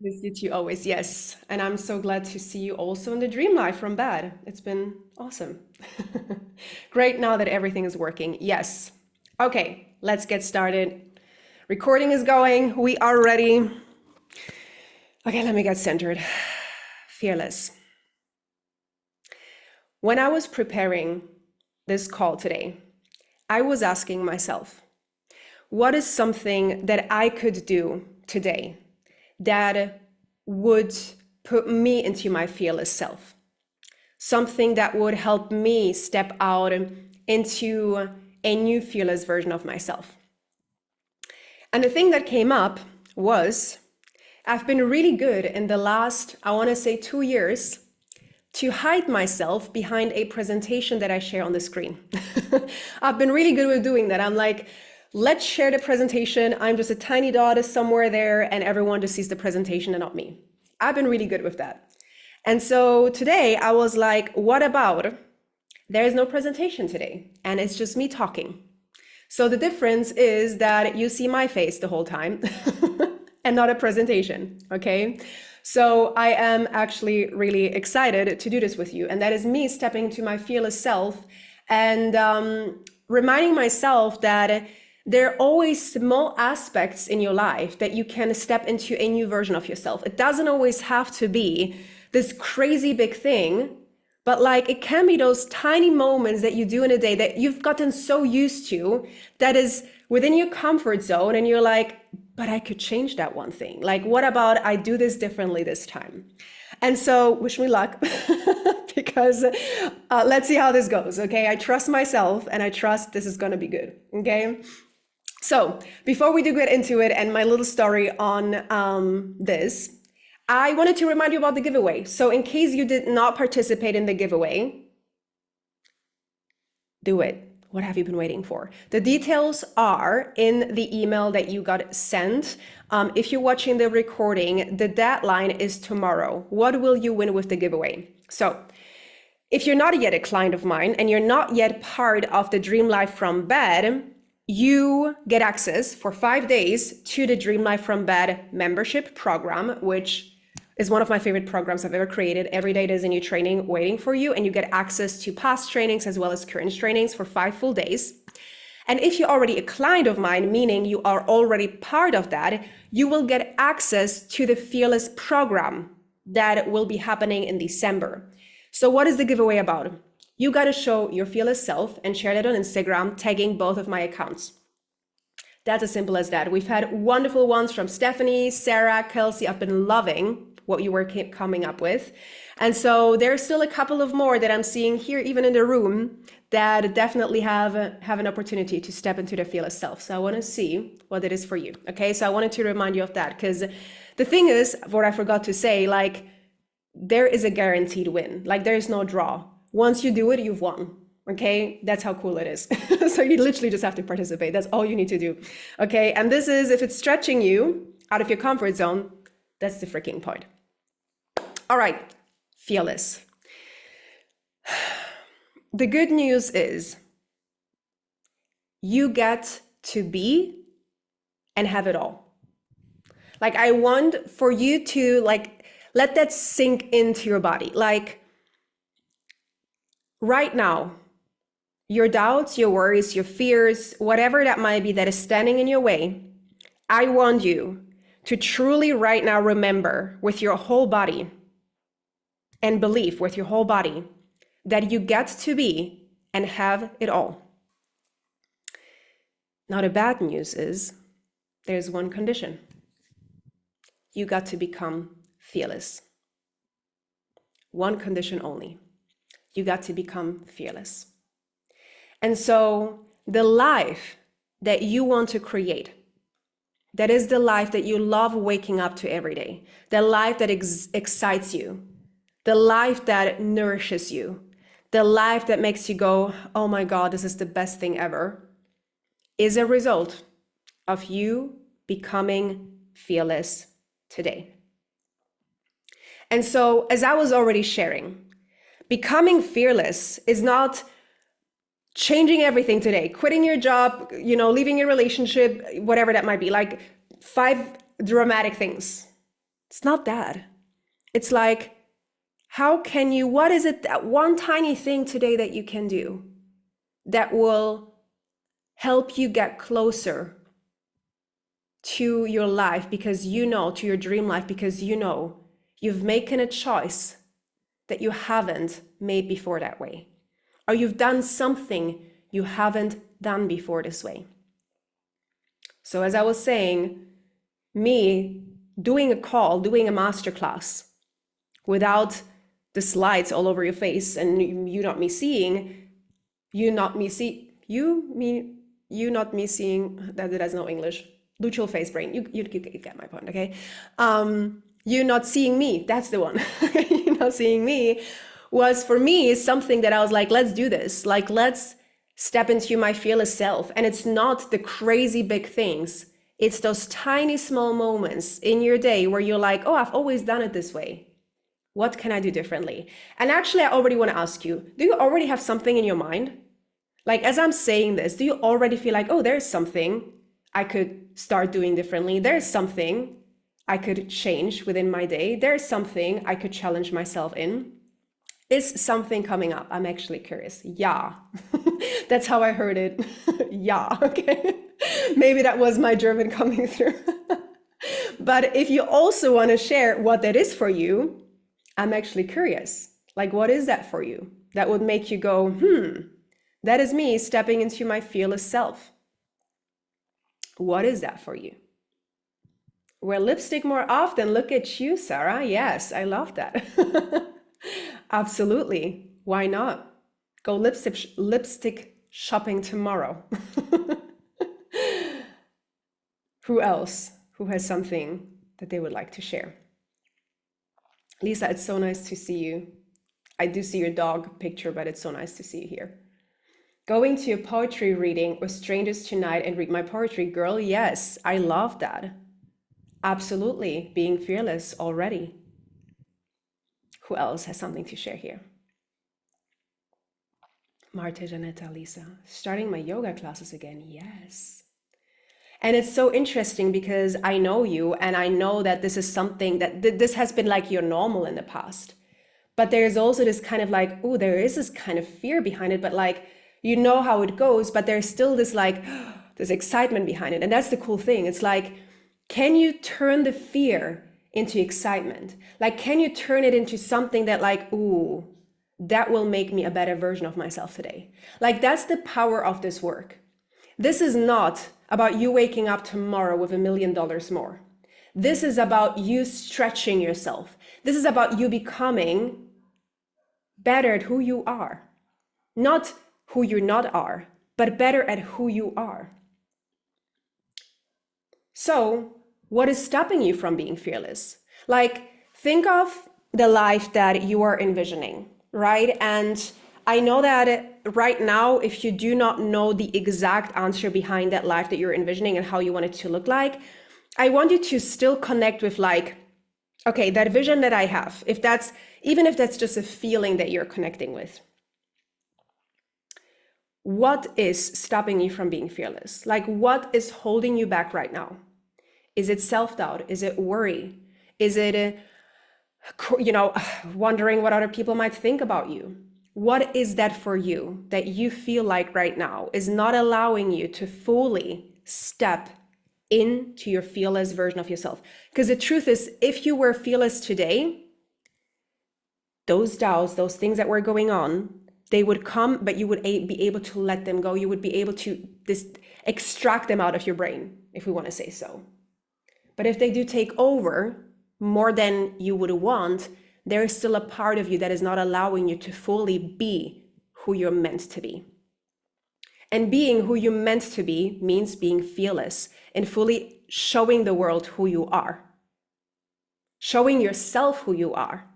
Miss you too always, yes. And I'm so glad to see you also in the dream life from bed. It's been awesome. Great now that everything is working. Yes. Okay, let's get started. Recording is going. We are ready. Okay, let me get centered. Fearless. When I was preparing this call today, I was asking myself, what is something that I could do today that would put me into my fearless self? Something that would help me step out into a new fearless version of myself. And the thing that came up was I've been really good in the last, I want to say 2 years, to hide myself behind a presentation that I share on the screen. I've been really good with doing that. I'm like, let's share the presentation. I'm just a tiny dot somewhere there and everyone just sees the presentation and not me. I've been really good with that. And so today I was like, what about there is no presentation today and it's just me talking. So the difference is that you see my face the whole time and not a presentation, okay? So I am actually really excited to do this with you. And that is me stepping into my fearless self and reminding myself that there are always small aspects in your life that you can step into a new version of yourself. It doesn't always have to be this crazy big thing, but like it can be those tiny moments that you do in a day that you've gotten so used to that is within your comfort zone and you're like, but I could change that one thing. Like, what about I do this differently this time? And so wish me luck because let's see how this goes, okay? I trust myself and I trust this is gonna be good, okay? So before we do get into it and my little story on this, I wanted to remind you about the giveaway. So in case you did not participate in the giveaway, do it. What have you been waiting for? The details are in the email that you got sent. If you're watching the recording, the deadline is tomorrow. What will you win with the giveaway? So if you're not yet a client of mine and you're not yet part of the Dream Life from Bed, you get access for 5 days to the Dream Life from Bed membership program, which is one of my favorite programs I've ever created. Every day there's a new training waiting for you, and you get access to past trainings as well as current trainings for 5 full days. And if you're already a client of mine, meaning you are already part of that, you will get access to the Fearless program that will be happening in December. So what is the giveaway about? You got to show your fearless self and share that on Instagram, tagging both of my accounts. That's as simple as that. We've had wonderful ones from Stephanie, Sarah, Kelsey. I've been loving what you were coming up with. And so there's still a couple of more that I'm seeing here, even in the room, that definitely have an opportunity to step into their fearless self. So I want to see what it is for you. Okay, so I wanted to remind you of that because the thing is, what I forgot to say, like there is a guaranteed win. Like there is no draw. Once you do it, you've won. Okay, that's how cool it is. So you literally just have to participate. That's all you need to do. Okay, and this is if it's stretching you out of your comfort zone, that's the freaking point. All right, fearless. The good news is you get to be and have it all. Like I want for you to like let that sink into your body. Like right now, your doubts, your worries, your fears, whatever that might be that is standing in your way, I want you to truly right now remember with your whole body and believe with your whole body that you get to be and have it all. Now the bad news is there's one condition. You got to become fearless. One condition only. You got to become fearless. And so the life that you want to create, that is the life that you love waking up to every day, the life that excites you, the life that nourishes you, the life that makes you go, oh my God, this is the best thing ever, is a result of you becoming fearless today. And so, as I was already sharing, becoming fearless is not changing everything today, quitting your job, leaving your relationship, whatever that might be, like 5 dramatic things. It's not that. It's like, how can you, what is it, that one tiny thing today that you can do that will help you get closer to your life, because you know, to your dream life, because you know you've making a choice that you haven't made before that way, or you've done something you haven't done before this way. So as I was saying, me doing a call, doing a masterclass without the slides all over your face and you not me seeing, you not me seeing, that's no English. Neutral face brain, you get my point, okay? You not seeing me, that's the one. You not seeing me was, for me, something that I was like, let's do this. Like, let's step into my fearless self. And it's not the crazy big things. It's those tiny small moments in your day where you're like, oh, I've always done it this way. What can I do differently? And actually, I already want to ask you, do you already have something in your mind? Like, as I'm saying this, do you already feel like, oh, there's something I could start doing differently? There's something I could change within my day. There's something I could challenge myself in. Is something coming up? I'm actually curious. Yeah, that's how I heard it. Yeah, okay. Maybe that was my German coming through. But if you also want to share what that is for you, I'm actually curious. Like, what is that for you? That would make you go, that is me stepping into my fearless self. What is that for you? Wear lipstick more often. Look at you, Sarah. Yes, I love that. Absolutely. Why not? Go lipstick shopping tomorrow. Who else? Who has something that they would like to share? Lisa, it's so nice to see you. I do see your dog picture, but it's so nice to see you here. Going to a poetry reading with strangers tonight and read my poetry. Girl, yes, I love that. Absolutely, being fearless already. Who else has something to share here? Marta, Janetta, Lisa, starting my yoga classes again. Yes. And it's so interesting because I know you and I know that this is something that this has been like your normal in the past. But there's also this kind of like, oh, there is this kind of fear behind it, but like, you know how it goes, but there's still this like, this excitement behind it. And that's the cool thing. It's like, can you turn the fear into excitement? Like, can you turn it into something that like, ooh, that will make me a better version of myself today? Like, that's the power of this work. This is not about you waking up tomorrow with $1 million more. This is about you stretching yourself. This is about you becoming better at who you are. Not who you're not are, but better at who you are. So, what is stopping you from being fearless? Like, think of the life that you are envisioning, right? And I know that right now, if you do not know the exact answer behind that life that you're envisioning and how you want it to look like, I want you to still connect with like, okay, that vision that I have, even if that's just a feeling that you're connecting with. What is stopping you from being fearless? Like, what is holding you back right now? Is it self-doubt? Is it worry? Is it, wondering what other people might think about you? What is that for you that you feel like right now is not allowing you to fully step into your fearless version of yourself? Because the truth is, if you were fearless today, those doubts, those things that were going on, they would come, but you would be able to let them go. You would be able to extract them out of your brain, if we want to say so. But if they do take over more than you would want, there is still a part of you that is not allowing you to fully be who you're meant to be. And being who you're meant to be means being fearless and fully showing the world who you are. Showing yourself who you are.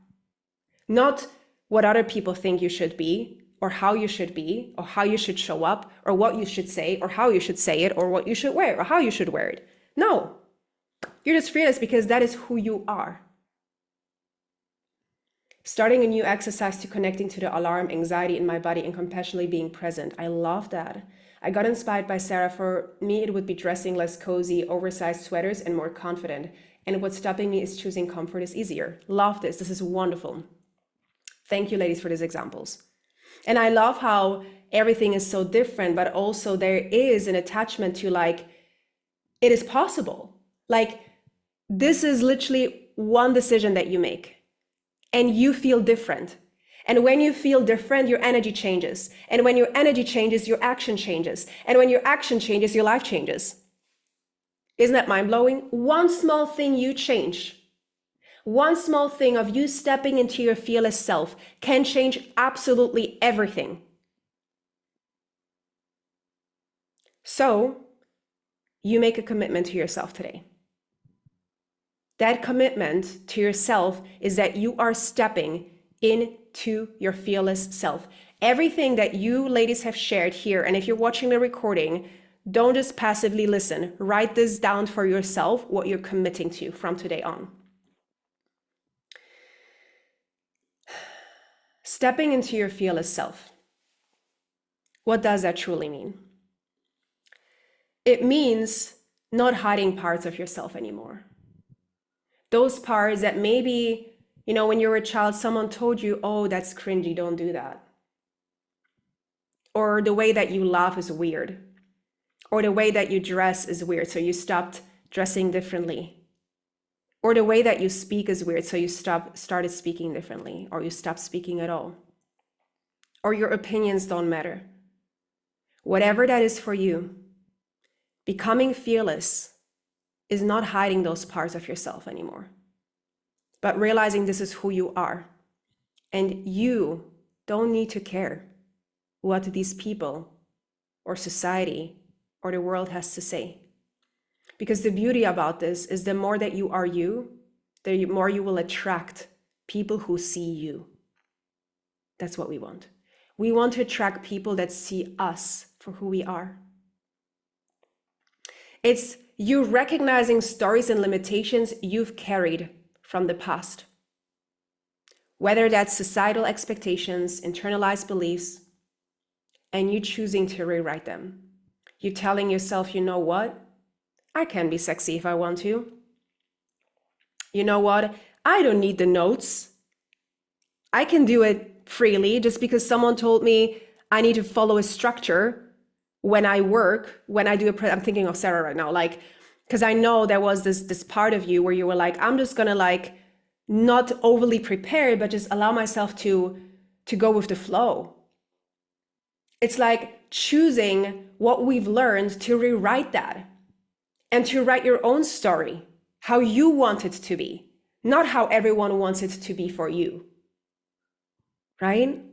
Not what other people think you should be, or how you should be, or how you should show up, or what you should say, or how you should say it, or what you should wear, or how you should wear it. No, you're just fearless because that is who you are. Starting a new exercise to connecting to the alarm, anxiety in my body, and compassionately being present. I love that. I got inspired by Sarah. For me, it would be dressing less cozy, oversized sweaters and more confident. And what's stopping me is choosing comfort is easier. Love this. This is wonderful. Thank you, ladies, for these examples. And I love how everything is so different, but also there is an attachment to like, it is possible. Like, this is literally one decision that you make and you feel different. And when you feel different, your energy changes. And when your energy changes, your action changes. And when your action changes, your life changes. Isn't that mind-blowing? One small thing you change, one small thing of you stepping into your fearless self can change absolutely everything. So you make a commitment to yourself today. That commitment to yourself is that you are stepping into your fearless self. Everything that you ladies have shared here, and if you're watching the recording, don't just passively listen. Write this down for yourself, what you're committing to from today on. Stepping into your fearless self. What does that truly mean? It means not hiding parts of yourself anymore. Those parts that maybe, when you were a child, someone told you, oh, that's cringy, don't do that. Or the way that you laugh is weird. Or the way that you dress is weird, so you stopped dressing differently. Or the way that you speak is weird, so you started speaking differently, or you stopped speaking at all. Or your opinions don't matter. Whatever that is for you, becoming fearless is not hiding those parts of yourself anymore, but realizing this is who you are. And you don't need to care what these people or society or the world has to say. Because the beauty about this is the more that you are you, the more you will attract people who see you. That's what we want. We want to attract people that see us for who we are. It's you recognizing stories and limitations you've carried from the past. Whether that's societal expectations, internalized beliefs, and you choosing to rewrite them. You telling yourself, you know what? I can be sexy if I want to. You know what? I don't need the notes. I can do it freely just because someone told me I need to follow a structure when I work, when I do I'm thinking of Sarah right now, like, because I know there was this part of you where you were like, I'm just gonna like not overly prepare, but just allow myself to go with the flow. It's like choosing what we've learned to rewrite that and to write your own story, how you want it to be, not how everyone wants it to be for you, right?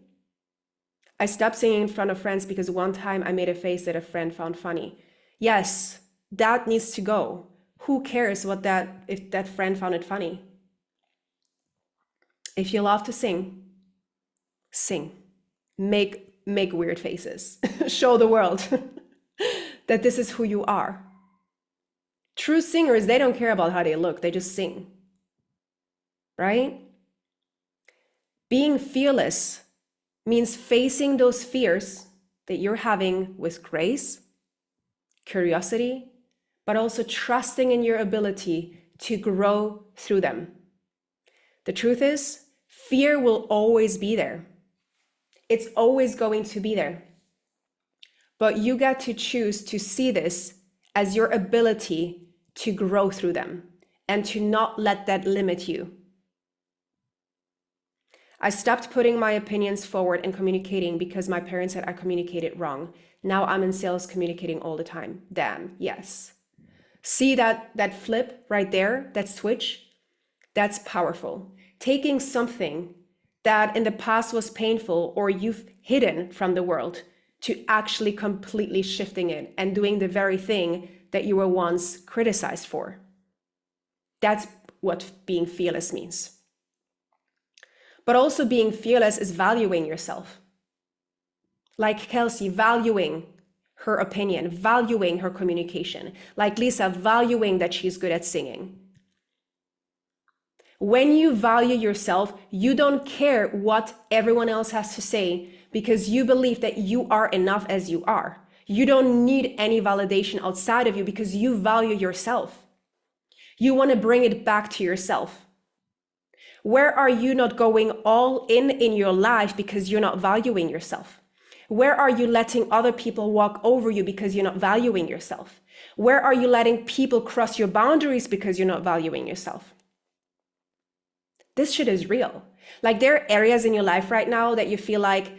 I stopped singing in front of friends because one time I made a face that a friend found funny. Yes, that needs to go. Who cares if that friend found it funny? If you love to sing, sing. Make weird faces. Show the world that this is who you are. True singers, they don't care about how they look, they just sing. Right? Being fearless means facing those fears that you're having with grace, curiosity, but also trusting in your ability to grow through them. The truth is, fear will always be there. It's always going to be there. But you get to choose to see this as your ability to grow through them and to not let that limit you. I stopped putting my opinions forward and communicating because my parents said I communicated wrong. Now I'm in sales communicating all the time. Damn, yes. See that flip right there, that switch? That's powerful. Taking something that in the past was painful or you've hidden from the world to actually completely shifting it and doing the very thing that you were once criticized for. That's what being fearless means. But also being fearless is valuing yourself. Like Kelsey, valuing her opinion, valuing her communication. Like Lisa, valuing that she's good at singing. When you value yourself, you don't care what everyone else has to say because you believe that you are enough as you are. You don't need any validation outside of you because you value yourself. You want to bring it back to yourself. Where are you not going all in your life because you're not valuing yourself? Where are you letting other people walk over you because you're not valuing yourself? Where are you letting people cross your boundaries because you're not valuing yourself? This shit is real. Like, there are areas in your life right now that you feel like,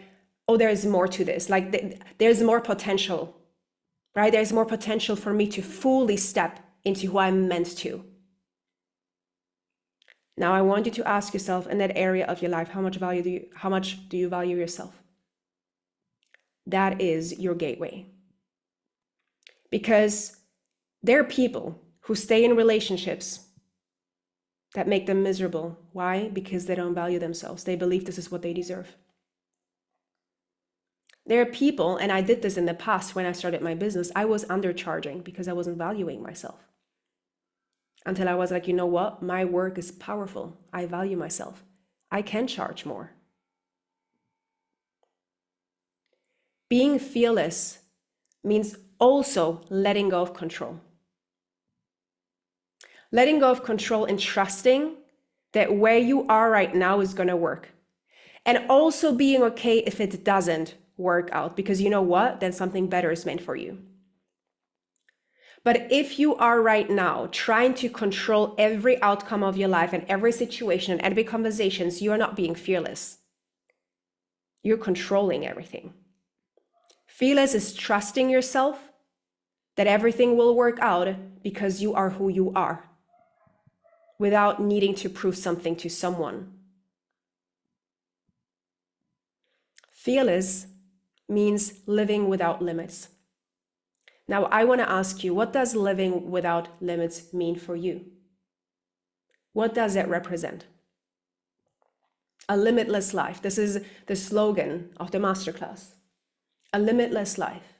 oh, there's more to this. Like, there's more potential, right? There's more potential for me to fully step into who I'm meant to. Now, I want you to ask yourself, in that area of your life, how much do you value yourself? That is your gateway. Because there are people who stay in relationships that make them miserable. Why? Because they don't value themselves. They believe this is what they deserve. There are people, and I did this in the past when I started my business, I was undercharging because I wasn't valuing myself. Until I was like, you know what? My work is powerful. I value myself. I can charge more. Being fearless means also letting go of control. Letting go of control and trusting that where you are right now is going to work. And also being okay if it doesn't work out, because you know what? Then something better is meant for you. But if you are right now trying to control every outcome of your life and every situation and every conversations, you are not being fearless. You're controlling everything. Fearless is trusting yourself that everything will work out because you are who you are, without needing to prove something to someone. Fearless means living without limits. Now, I want to ask you, what does living without limits mean for you? What does it represent? A limitless life. This is the slogan of the Masterclass. A limitless life.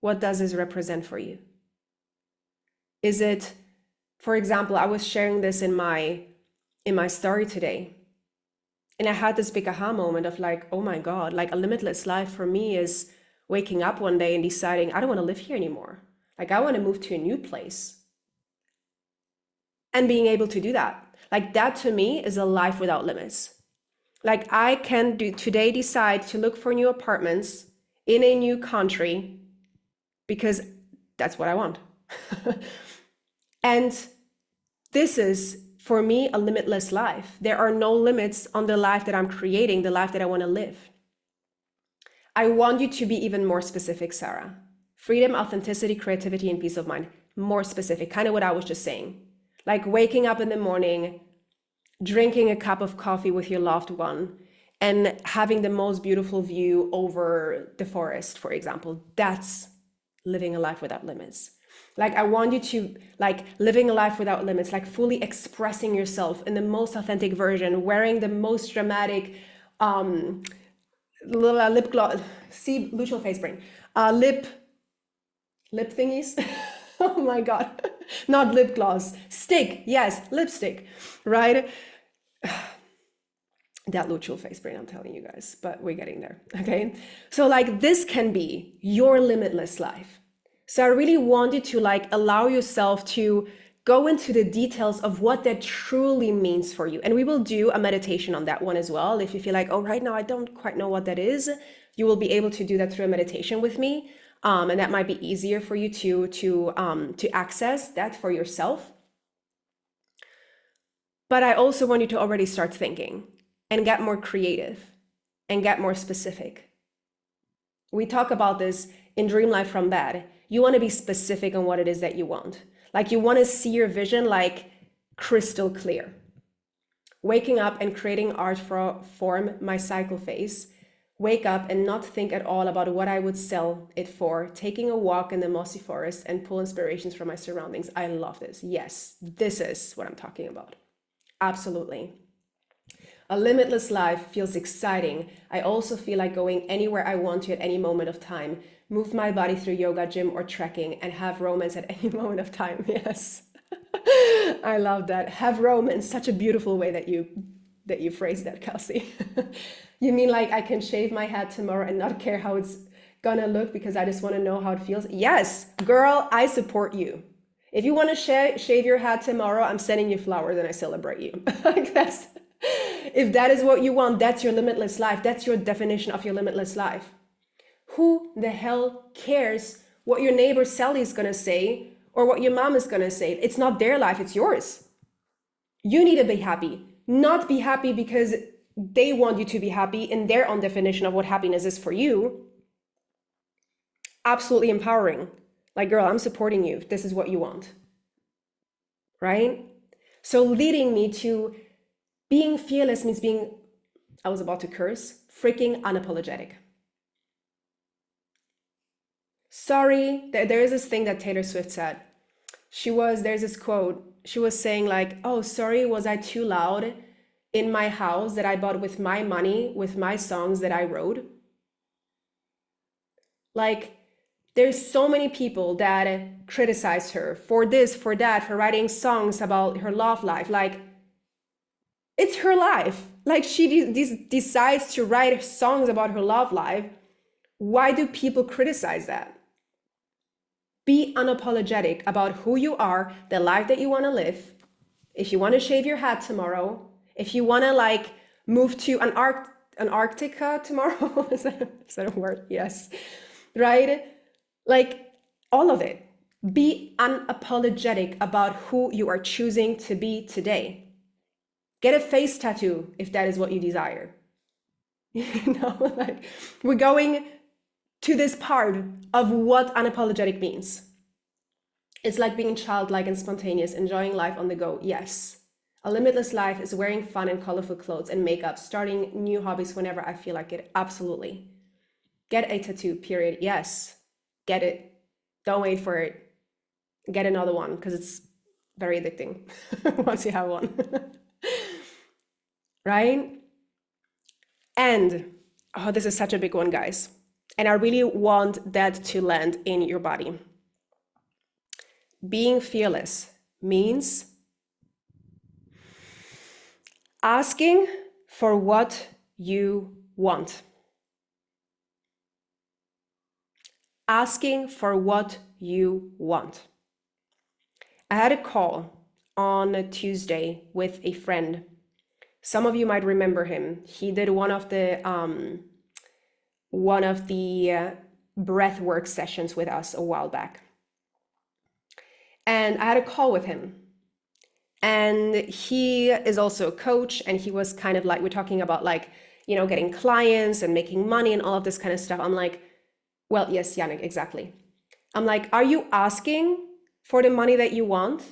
What does this represent for you? Is it, for example, I was sharing this in my story today, and I had this big aha moment of like, oh my God, like a limitless life for me is waking up one day and deciding, I don't want to live here anymore. Like, I want to move to a new place. And being able to do that. Like, that to me is a life without limits. Like, I can today decide to look for new apartments in a new country because that's what I want. And this is, for me, a limitless life. There are no limits on the life that I'm creating, the life that I want to live. I want you to be even more specific, Sarah. Freedom, authenticity, creativity, and peace of mind. More specific, kind of what I was just saying. Like waking up in the morning, drinking a cup of coffee with your loved one, and having the most beautiful view over the forest, for example. That's living a life without limits. Like, I want you to, like, living a life without limits, like fully expressing yourself in the most authentic version, wearing the most dramatic lip gloss, see, neutral face brain, lip thingies. Oh my God, not lip gloss, stick, yes, lipstick, right? That neutral face brain, I'm telling you guys, but we're getting there, okay? So like, this can be your limitless life. So I really want you to like allow yourself to go into the details of what that truly means for you. And we will do a meditation on that one as well. If you feel like, oh, right now I don't quite know what that is, you will be able to do that through a meditation with me. And that might be easier for you to access that for yourself. But I also want you to already start thinking and get more creative and get more specific. We talk about this in Dream Life from Bed. You want to be specific on what it is that you want. Like, you want to see your vision like crystal clear. Waking up and creating art form my cycle phase. Wake up and not think at all about what I would sell it for. Taking a walk in the mossy forest and pull inspirations from my surroundings. I love this. Yes, this is what I'm talking about. Absolutely. A limitless life feels exciting. I also feel like going anywhere I want to at any moment of time. Move my body through yoga, gym, or trekking, and have romance at any moment of time. Yes. I love that. Have romance. Such a beautiful way that you phrase that, Kelsey. You mean like I can shave my head tomorrow and not care how it's gonna look because I just want to know how it feels? Yes, girl, I support you. If you want to shave your head tomorrow, I'm sending you flowers and I celebrate you. Like that's, if that is what you want, that's your limitless life. That's your definition of your limitless life. Who the hell cares what your neighbor Sally is going to say or what your mom is going to say? It's not their life, it's yours. You need to be happy, not be happy because they want you to be happy in their own definition of what happiness is for you. Absolutely empowering. Like, girl, I'm supporting you. This is what you want. Right? So leading me to being fearless means being, I was about to curse, freaking unapologetic. Sorry, there is this thing that Taylor Swift said. There's this quote. She was saying like, oh, sorry, was I too loud in my house that I bought with my money, with my songs that I wrote? Like, there's so many people that criticize her for this, for that, for writing songs about her love life. Like, it's her life. Like, she decides to write songs about her love life. Why do people criticize that? Be unapologetic about who you are, the life that you want to live. If you want to shave your head tomorrow, if you want to like move to Antarctica tomorrow, is that a word? Yes. Right? Like all of it. Be unapologetic about who you are choosing to be today. Get a face tattoo if that is what you desire. You know, like we're going to this part of what unapologetic means. It's like being childlike and spontaneous, enjoying life on the go. Yes. A limitless life is wearing fun and colorful clothes and makeup, starting new hobbies whenever I feel like it. Absolutely. Get a tattoo, period. Yes. Get it. Don't wait for it. Get another one because it's very addicting once you have one. Right? And, oh, this is such a big one, guys. And I really want that to land in your body. Being fearless means asking for what you want. Asking for what you want. I had a call on a Tuesday with a friend. Some of you might remember him. He did one of the breathwork sessions with us a while back. And I had a call with him. And he is also a coach, and he was kind of like, we're talking about like, you know, getting clients and making money and all of this kind of stuff. I'm like, well, yes, Yannick, exactly. I'm like, are you asking for the money that you want?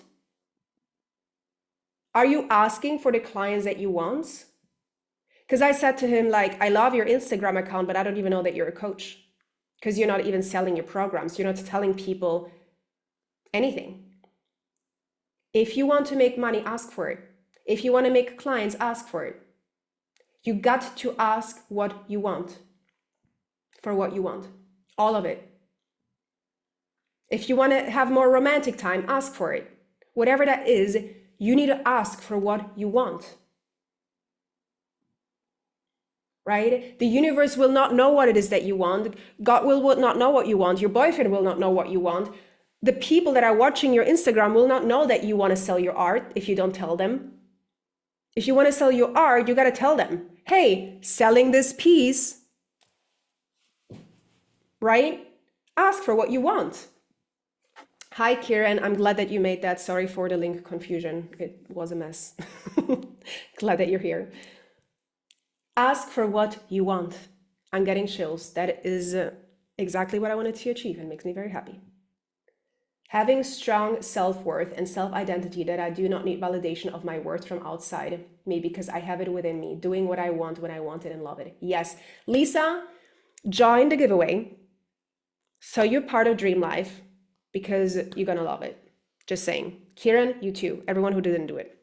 Are you asking for the clients that you want? Because I said to him, like, I love your Instagram account, but I don't even know that you're a coach because you're not even selling your programs. You're not telling people anything. If you want to make money, ask for it. If you want to make clients, ask for it. You got to ask what you want, for what you want, all of it. If you want to have more romantic time, ask for it. Whatever that is, you need to ask for what you want. Right? The universe will not know what it is that you want. God will not know what you want. Your boyfriend will not know what you want. The people that are watching your Instagram will not know that you want to sell your art if you don't tell them. If you want to sell your art, you got to tell them, hey, selling this piece, right? Ask for what you want. Hi, Kieran. I'm glad that you made that. Sorry for the link confusion. It was a mess. Glad that you're here. Ask for what you want. I'm getting chills. That is exactly what I wanted to achieve and makes me very happy. Having strong self-worth and self-identity that I do not need validation of my worth from outside me because I have it within me, doing what I want when I want it and love it. Yes. Lisa, join the giveaway. So you're part of Dream Life because you're going to love it. Just saying. Kieran, you too. Everyone who didn't do it.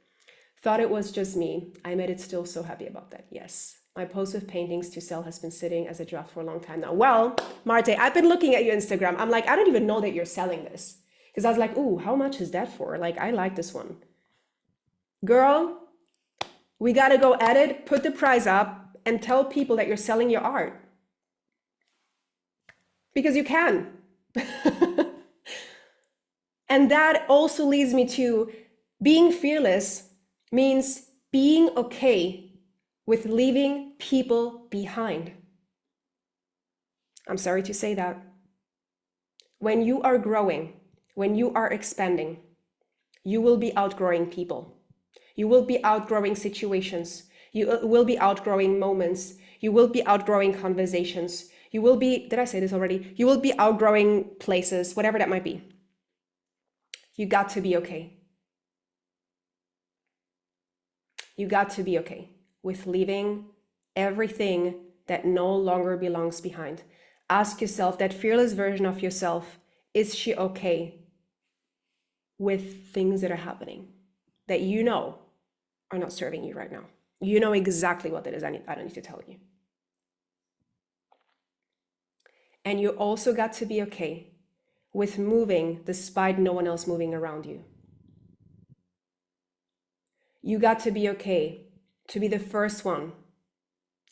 Thought it was just me. I made it still so happy about that. Yes. My post with paintings to sell has been sitting as a draft for a long time now. Well, Marte, I've been looking at your Instagram. I'm like, I don't even know that you're selling this. Because I was like, ooh, how much is that for? Like, I like this one. Girl, we got to go at it, put the price up, and tell people that you're selling your art. Because you can. And that also leads me to being fearless means being okay with leaving people behind. I'm sorry to say that. When you are growing, when you are expanding, you will be outgrowing people. You will be outgrowing situations. You will be outgrowing moments. You will be outgrowing conversations. You will be, did I say this already? You will be outgrowing places, whatever that might be. You got to be okay. You got to be okay with leaving everything that no longer belongs behind. Ask yourself, that fearless version of yourself, is she okay with things that are happening that you know are not serving you right now? You know exactly what that is. I don't need to tell you. And you also got to be okay with moving despite no one else moving around you. You got to be okay to be the first one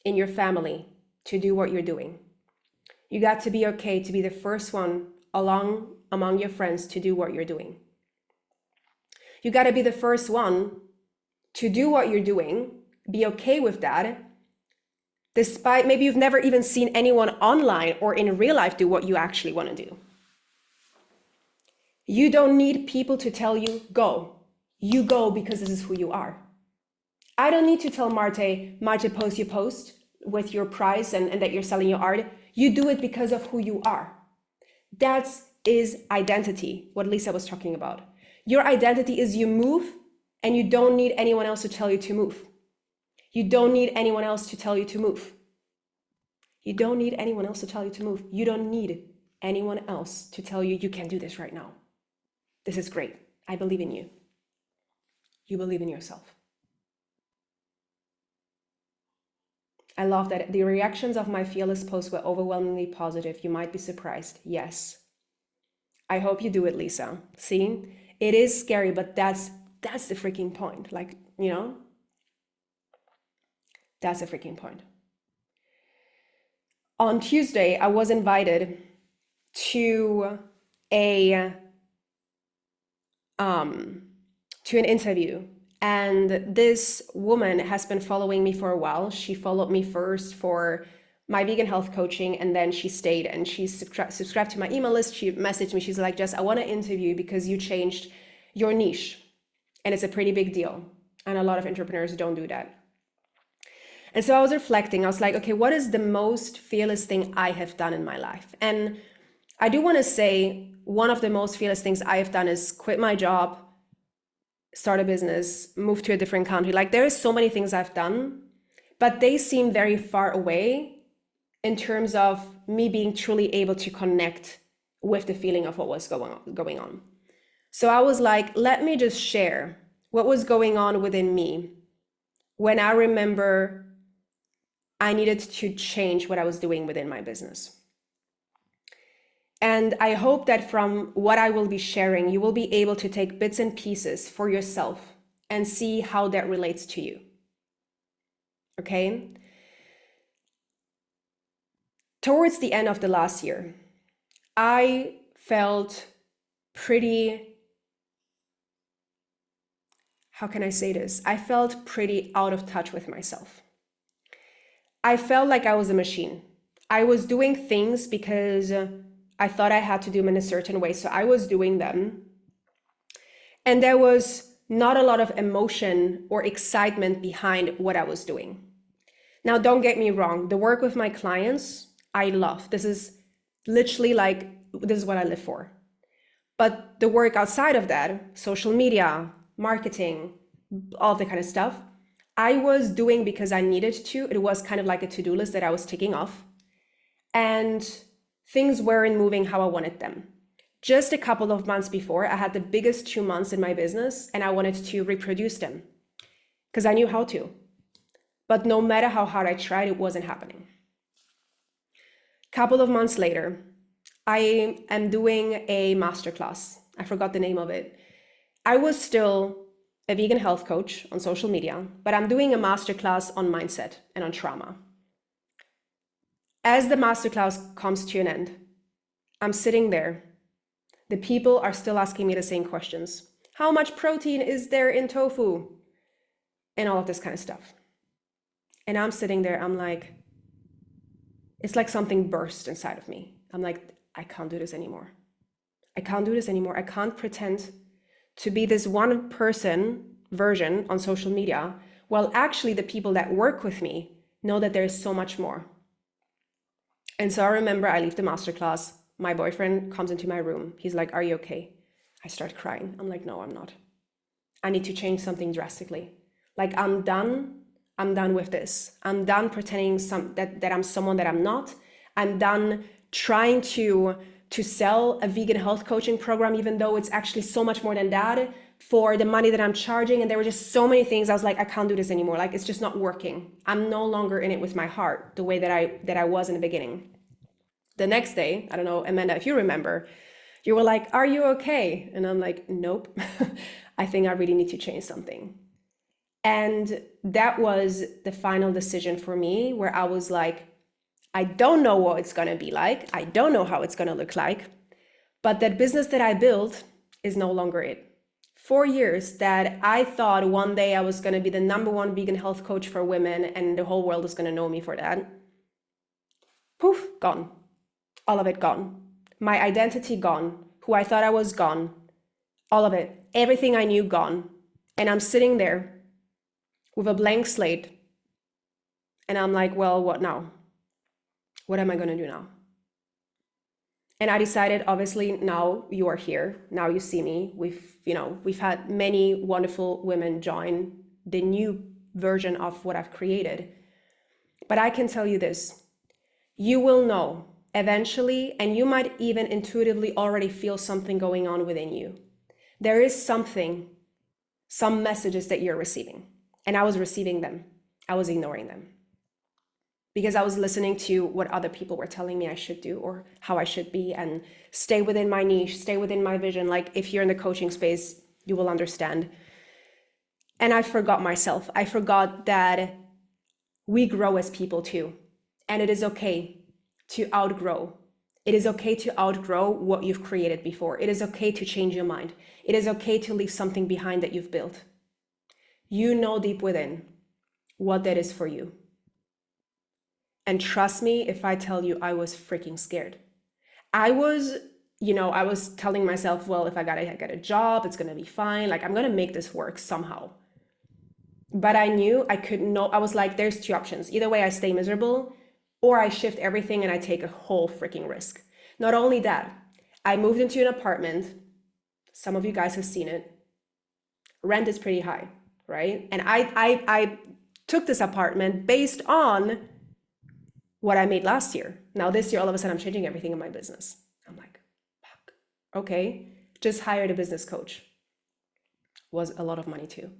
in your family to do what you're doing. You got to be okay to be the first one among your friends to do what you're doing. You got to be the first one to do what you're doing, be okay with that, despite maybe you've never even seen anyone online or in real life do what you actually want to do. You don't need people to tell you, go. You go because this is who you are. I don't need to tell Marte, post your post with your price and that you're selling your art. You do it because of who you are. That is identity, what Lisa was talking about. Your identity is you move, and you don't need anyone else to tell you to move. You don't need anyone else to tell you to move. You don't need anyone else to tell you to move. You don't need anyone else to tell you can do this right now. This is great. I believe in you. You believe in yourself. I love that the reactions of my fearless posts were overwhelmingly positive. You might be surprised. Yes. I hope you do it, Lisa. See, it is scary, but that's the freaking point. Like, you know, that's the freaking point. On Tuesday, I was invited to an interview. And this woman has been following me for a while. She followed me first for my vegan health coaching, and then she stayed and she subscribed to my email list. She messaged me. She's like, Jess, I want to interview you because you changed your niche. And it's a pretty big deal. And a lot of entrepreneurs don't do that. And so I was reflecting. I was like, okay, what is the most fearless thing I have done in my life? And I do want to say one of the most fearless things I have done is quit my job, start a business, move to a different country. Like, there is so many things I've done, but they seem very far away in terms of me being truly able to connect with the feeling of what was going on. So I was like, let me just share what was going on within me when I remember I needed to change what I was doing within my business. And I hope that from what I will be sharing, you will be able to take bits and pieces for yourself and see how that relates to you. Okay? Towards the end of the last year, I felt pretty, how can I say this? I felt pretty out of touch with myself. I felt like I was a machine. I was doing things because I thought I had to do them in a certain way. So I was doing them. And there was not a lot of emotion or excitement behind what I was doing. Now, don't get me wrong. The work with my clients, I love. This is literally like, this is what I live for. But the work outside of that, social media, marketing, all the kind of stuff, I was doing because I needed to. It was kind of like a to-do list that I was ticking off. And things weren't moving how I wanted them. Just a couple of months before, I had the biggest 2 months in my business and I wanted to reproduce them because I knew how to. But no matter how hard I tried, it wasn't happening. Couple of months later, I am doing a masterclass. I forgot the name of it. I was still a vegan health coach on social media, but I'm doing a masterclass on mindset and on trauma. As the masterclass comes to an end, I'm sitting there The people are still asking me the same questions. How much protein is there in tofu? And all of this kind of stuff. And I'm sitting there, I'm like, it's like something burst inside of me. I'm like, I can't do this anymore. I can't do this anymore. I can't pretend to be this one person version on social media, while actually the people that work with me know that there is so much more. And so I remember I leave the masterclass. My boyfriend comes into my room. He's like, are you okay? I start crying. I'm like, no, I'm not. I need to change something drastically. Like, I'm done with this. I'm done pretending that I'm someone that I'm not. I'm done trying to sell a vegan health coaching program, even though it's actually so much more than that, for the money that I'm charging. And there were just so many things. I was like, I can't do this anymore. Like, it's just not working. I'm no longer in it with my heart the way that I was in the beginning. The next day, I don't know, Amanda, if you remember, you were like, are you okay? And I'm like, nope. I think I really need to change something. And that was the final decision for me, where I was like, I don't know what it's going to be like. I don't know how it's going to look like. But that business that I built is no longer it. 4 years that I thought one day I was going to be the #1 vegan health coach for women and the whole world was going to know me for that. Poof, gone. All of it gone. My identity gone. Who I thought I was gone. All of it. Everything I knew gone. And I'm sitting there with a blank slate. And I'm like, well, what now? What am I going to do now? And I decided, obviously, now you are here. Now you see me. We've had many wonderful women join the new version of what I've created. But I can tell you this, you will know eventually, and you might even intuitively already feel something going on within you. There is something, some messages that you're receiving. And I was receiving them. I was ignoring them, because I was listening to what other people were telling me I should do or how I should be, and stay within my niche, stay within my vision. Like, if you're in the coaching space, you will understand. And I forgot myself. I forgot that we grow as people too. And it is okay to outgrow. It is okay to outgrow what you've created before. It is okay to change your mind. It is okay to leave something behind that you've built. You know deep within what that is for you. And trust me if I tell you, I was freaking scared. I was telling myself, well, if I get a job, it's going to be fine. Like, I'm going to make this work somehow. But I knew I couldn't know. I was like, there's 2 options. Either way, I stay miserable, or I shift everything and I take a whole freaking risk. Not only that, I moved into an apartment. Some of you guys have seen it. Rent is pretty high, right? And I took this apartment based on what I made last year. Now this year, all of a sudden, I'm changing everything in my business. I'm like, fuck, okay, just hired a business coach. Was a lot of money too.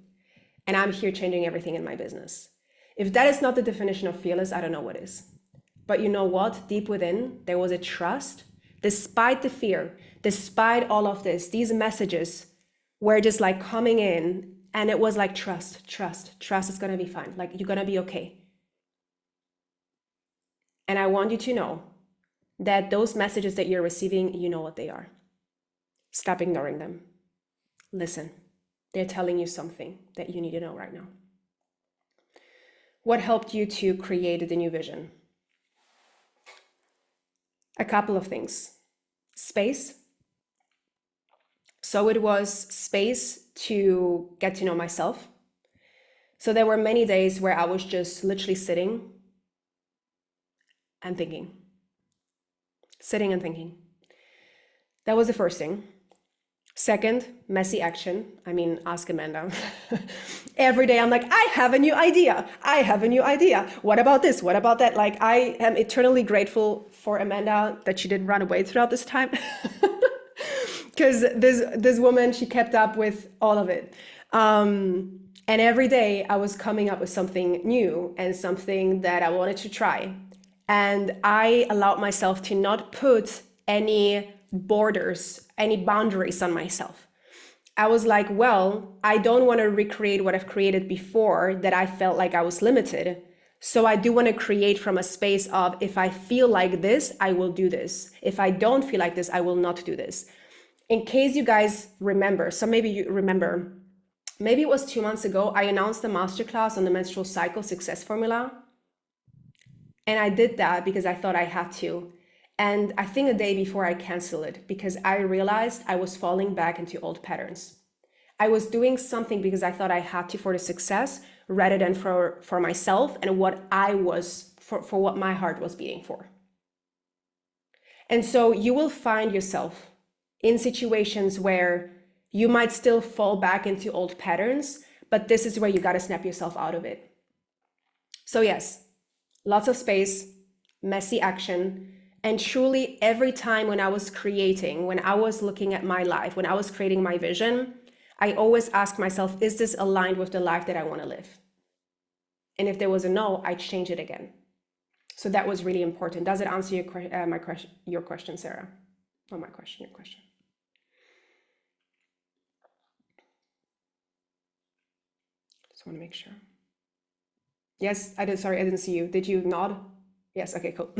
And I'm here changing everything in my business. If that is not the definition of fearless, I don't know what is. But you know what? Deep within, there was a trust, despite the fear, despite all of this, these messages were just like coming in, and it was like, trust, it's gonna be fine. Like, you're gonna be okay. And I want you to know that those messages that you're receiving, you know what they are. Stop ignoring them. Listen, they're telling you something that you need to know right now. What helped you to create the new vision? A couple of things. Space. So it was space to get to know myself. So there were many days where I was just literally sitting and thinking. Sitting and thinking. That was the first thing. Second, messy action. I mean, ask Amanda. Every day I'm like, I have a new idea. What about this? What about that? Like, I am eternally grateful for Amanda that she didn't run away throughout this time. Because this woman, she kept up with all of it. And every day I was coming up with something new and something that I wanted to try. And I allowed myself to not put any borders, any boundaries on myself. I was like, well, I don't want to recreate what I've created before that I felt like I was limited. So I do want to create from a space of, if I feel like this, I will do this. If I don't feel like this, I will not do this. In case you guys remember, so maybe you remember, maybe it was 2 months ago, I announced the masterclass on the menstrual cycle success formula. And I did that because I thought I had to. And I think a day before I canceled it because I realized I was falling back into old patterns. I was doing something because I thought I had to for the success rather than for myself and what I was, for what my heart was beating for. And so you will find yourself in situations where you might still fall back into old patterns, but this is where you got to snap yourself out of it. So yes, lots of space, messy action, and truly every time when I was creating, when I was looking at my life, when I was creating my vision, I always ask myself, is this aligned with the life that I want to live? And if there was a no, I'd change it again. So that was really important. Does it answer your question, Sarah? Not my question, your question. Just want to make sure. Yes, I did. Sorry, I didn't see you. Did you nod? Yes, okay, cool.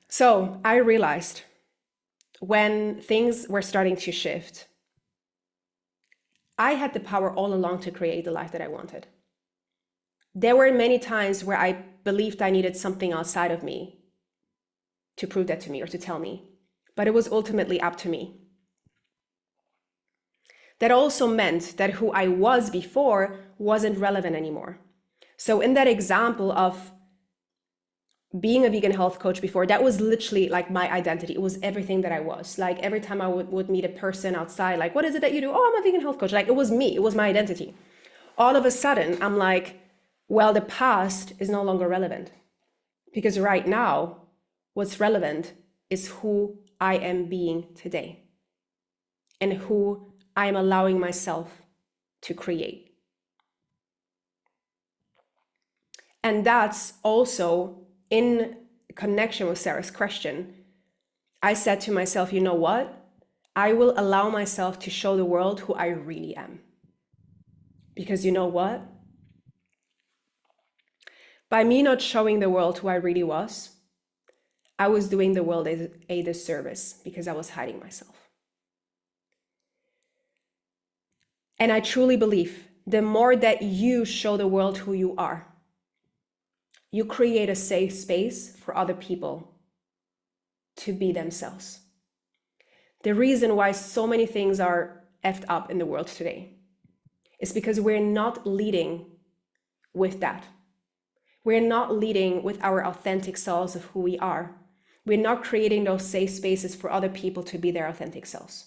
So I realized when things were starting to shift, I had the power all along to create the life that I wanted. There were many times where I believed I needed something outside of me to prove that to me or to tell me, but it was ultimately up to me. That also meant that who I was before wasn't relevant anymore. So in that example of being a vegan health coach before, that was literally like my identity. It was everything that I was. Like every time I would meet a person outside, like, what is it that you do? Oh, I'm a vegan health coach. Like it was me, it was my identity. All of a sudden, I'm like, well, the past is no longer relevant because right now, what's relevant is who I am being today and who I am allowing myself to create. And that's also in connection with Sarah's question. I said to myself, you know what? I will allow myself to show the world who I really am. Because you know what? By me not showing the world who I really was, I was doing the world a disservice because I was hiding myself. And I truly believe the more that you show the world who you are, you create a safe space for other people to be themselves. The reason why so many things are effed up in the world today is because we're not leading with that. We're not leading with our authentic selves of who we are. We're not creating those safe spaces for other people to be their authentic selves.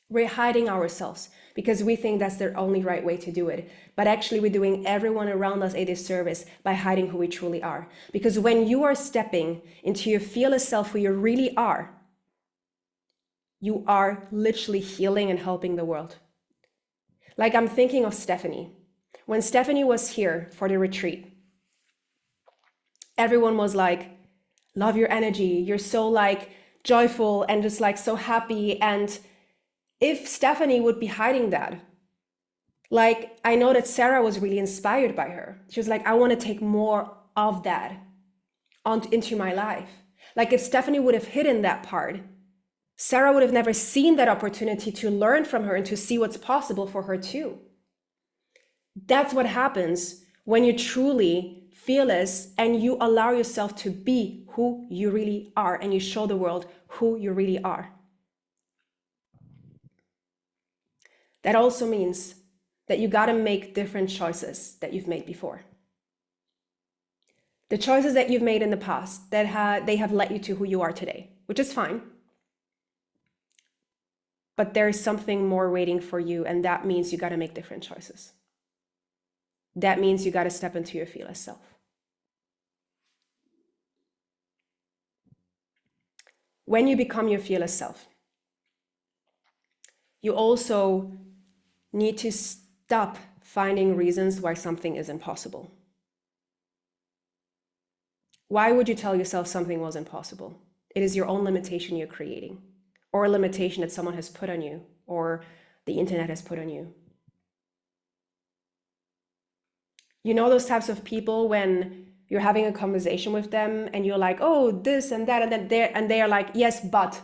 We're hiding ourselves because we think that's the only right way to do it. But actually, we're doing everyone around us a disservice by hiding who we truly are. Because when you are stepping into your fearless self, who you really are, you are literally healing and helping the world. Like I'm thinking of Stephanie. When Stephanie was here for the retreat, everyone was like, love your energy. You're so like joyful and just like so happy. And if Stephanie would be hiding that, like I know that Sarah was really inspired by her. She was like, I want to take more of that into my life. Like if Stephanie would have hidden that part, Sarah would have never seen that opportunity to learn from her and to see what's possible for her too. That's what happens when you're truly fearless and you allow yourself to be who you really are and you show the world who you really are. That also means that you got to make different choices that you've made before. The choices that you've made in the past, they have led you to who you are today, which is fine. But there's something more waiting for you, and that means you got to make different choices. That means you got to step into your fearless self. When you become your fearless self, you also need to stop finding reasons why something is impossible. Why would you tell yourself something was impossible? It is your own limitation you're creating, or a limitation that someone has put on you, or the internet has put on you. You know those types of people when you're having a conversation with them and you're like, oh, this and that, and then they are like, yes, but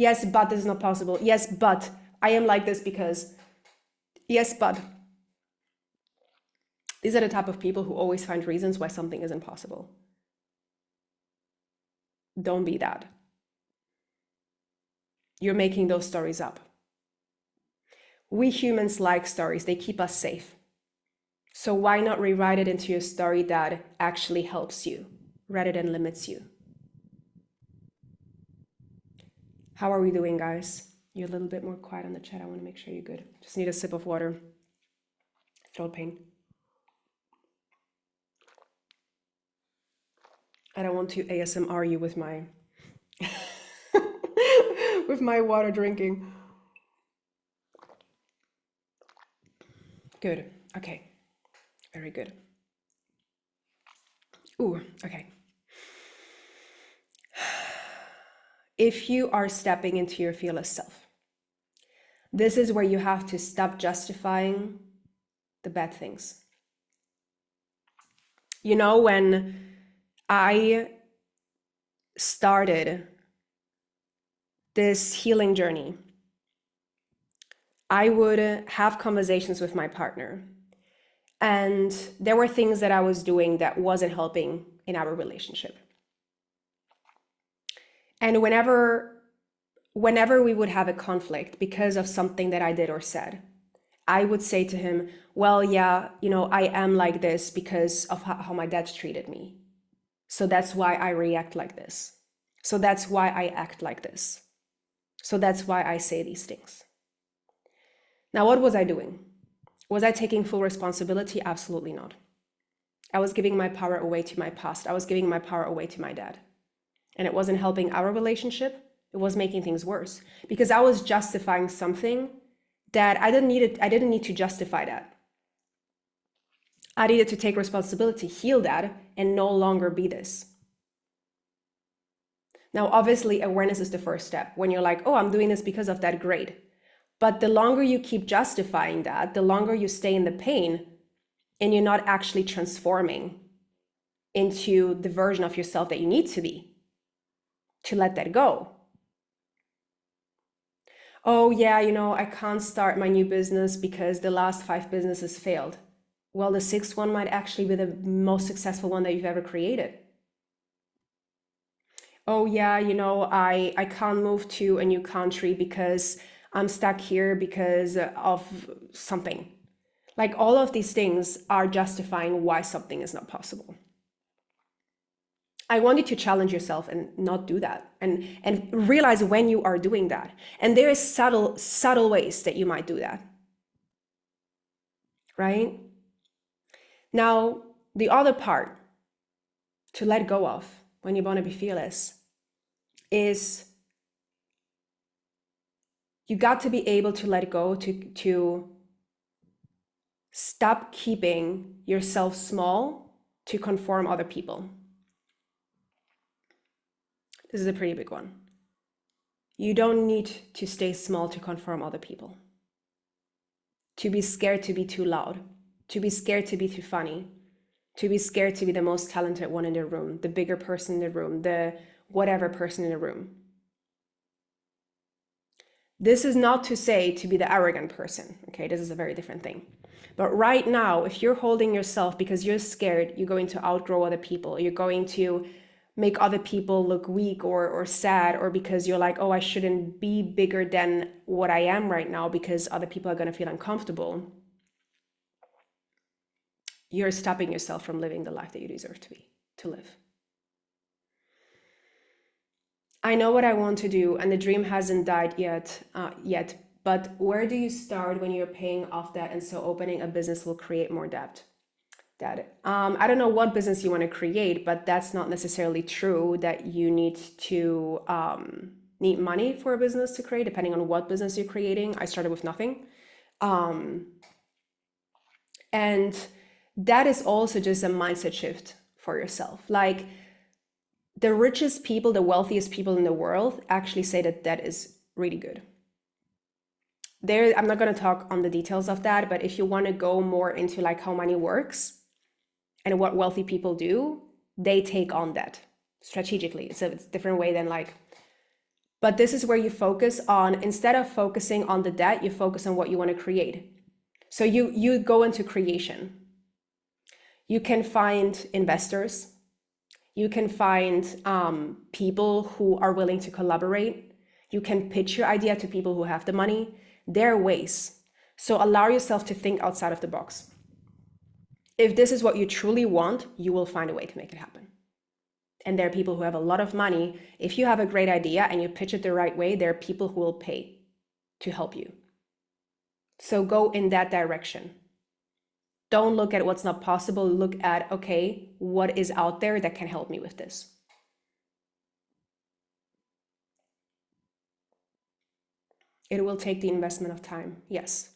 Yes, but this is not possible. Yes, but I am like this because, yes, but. These are the type of people who always find reasons why something isn't possible. Don't be that. You're making those stories up. We humans like stories, they keep us safe. So why not rewrite it into a story that actually helps you rather than limits you? How are we doing, guys? You're a little bit more quiet on the chat. I want to make sure you're good. Just need a sip of water. Throat pain. I don't want to ASMR you with my with my water drinking. Good. Okay. Very good. Ooh, okay. If you are stepping into your fearless self, this is where you have to stop justifying the bad things. You know, when I started this healing journey, I would have conversations with my partner, and there were things that I was doing that wasn't helping in our relationship. And whenever we would have a conflict because of something that I did or said, I would say to him, well, yeah, you know, I am like this because of how my dad treated me. So that's why I react like this. So that's why I act like this. So that's why I say these things. Now, what was I doing? Was I taking full responsibility? Absolutely not. I was giving my power away to my past. I was giving my power away to my dad. And it wasn't helping our relationship. It was making things worse because I was justifying something that I didn't need to justify that. I needed to take responsibility, heal that, and no longer be this. Now, obviously, awareness is the first step. When you're like, oh, I'm doing this because of that, great. But the longer you keep justifying that, the longer you stay in the pain and you're not actually transforming into the version of yourself that you need to be to let that go. Oh yeah, you know, I can't start my new business because the last 5 businesses failed. Well, the 6th one might actually be the most successful one that you've ever created. Oh yeah, you know, I can't move to a new country because I'm stuck here because of something. Like all of these things are justifying why something is not possible. I want you to challenge yourself and not do that and realize when you are doing that. And there is subtle ways that you might do that. Right? Now, the other part to let go of when you want to be fearless is you got to be able to let go, to stop keeping yourself small to conform other people. This is a pretty big one. You don't need to stay small to conform other people. To be scared to be too loud, to be scared to be too funny, to be scared to be the most talented one in the room, the bigger person in the room, the whatever person in the room. This is not to say to be the arrogant person, okay? This is a very different thing. But right now, if you're holding yourself because you're scared, you're going to outgrow other people, you're going to make other people look weak or sad, or because you're like, oh, I shouldn't be bigger than what I am right now because other people are going to feel uncomfortable, you're stopping yourself from living the life that you deserve to live. I know what I want to do, and the dream hasn't died yet, but where do you start when you're paying off debt and so opening a business will create more debt? I don't know what business you want to create, but that's not necessarily true that you need to need money for a business to create, depending on what business you're creating. I started with nothing. And that is also just a mindset shift for yourself. Like the richest people, the wealthiest people in the world actually say that that is really good. I'm not going to talk on the details of that, but if you want to go more into like how money works and what wealthy people do, they take on debt strategically. It's a different way than like But this is where you focus on, instead of focusing on the debt, you focus on what you want to create. So you go into creation. You can find investors. You can find people who are willing to collaborate. You can pitch your idea to people who have the money. There are ways. So allow yourself to think outside of the box. If this is what you truly want, you will find a way to make it happen. And there are people who have a lot of money. If you have a great idea and you pitch it the right way, there are people who will pay to help you. So go in that direction. Don't look at what's not possible. Look at, okay, what is out there that can help me with this? It will take the investment of time, yes.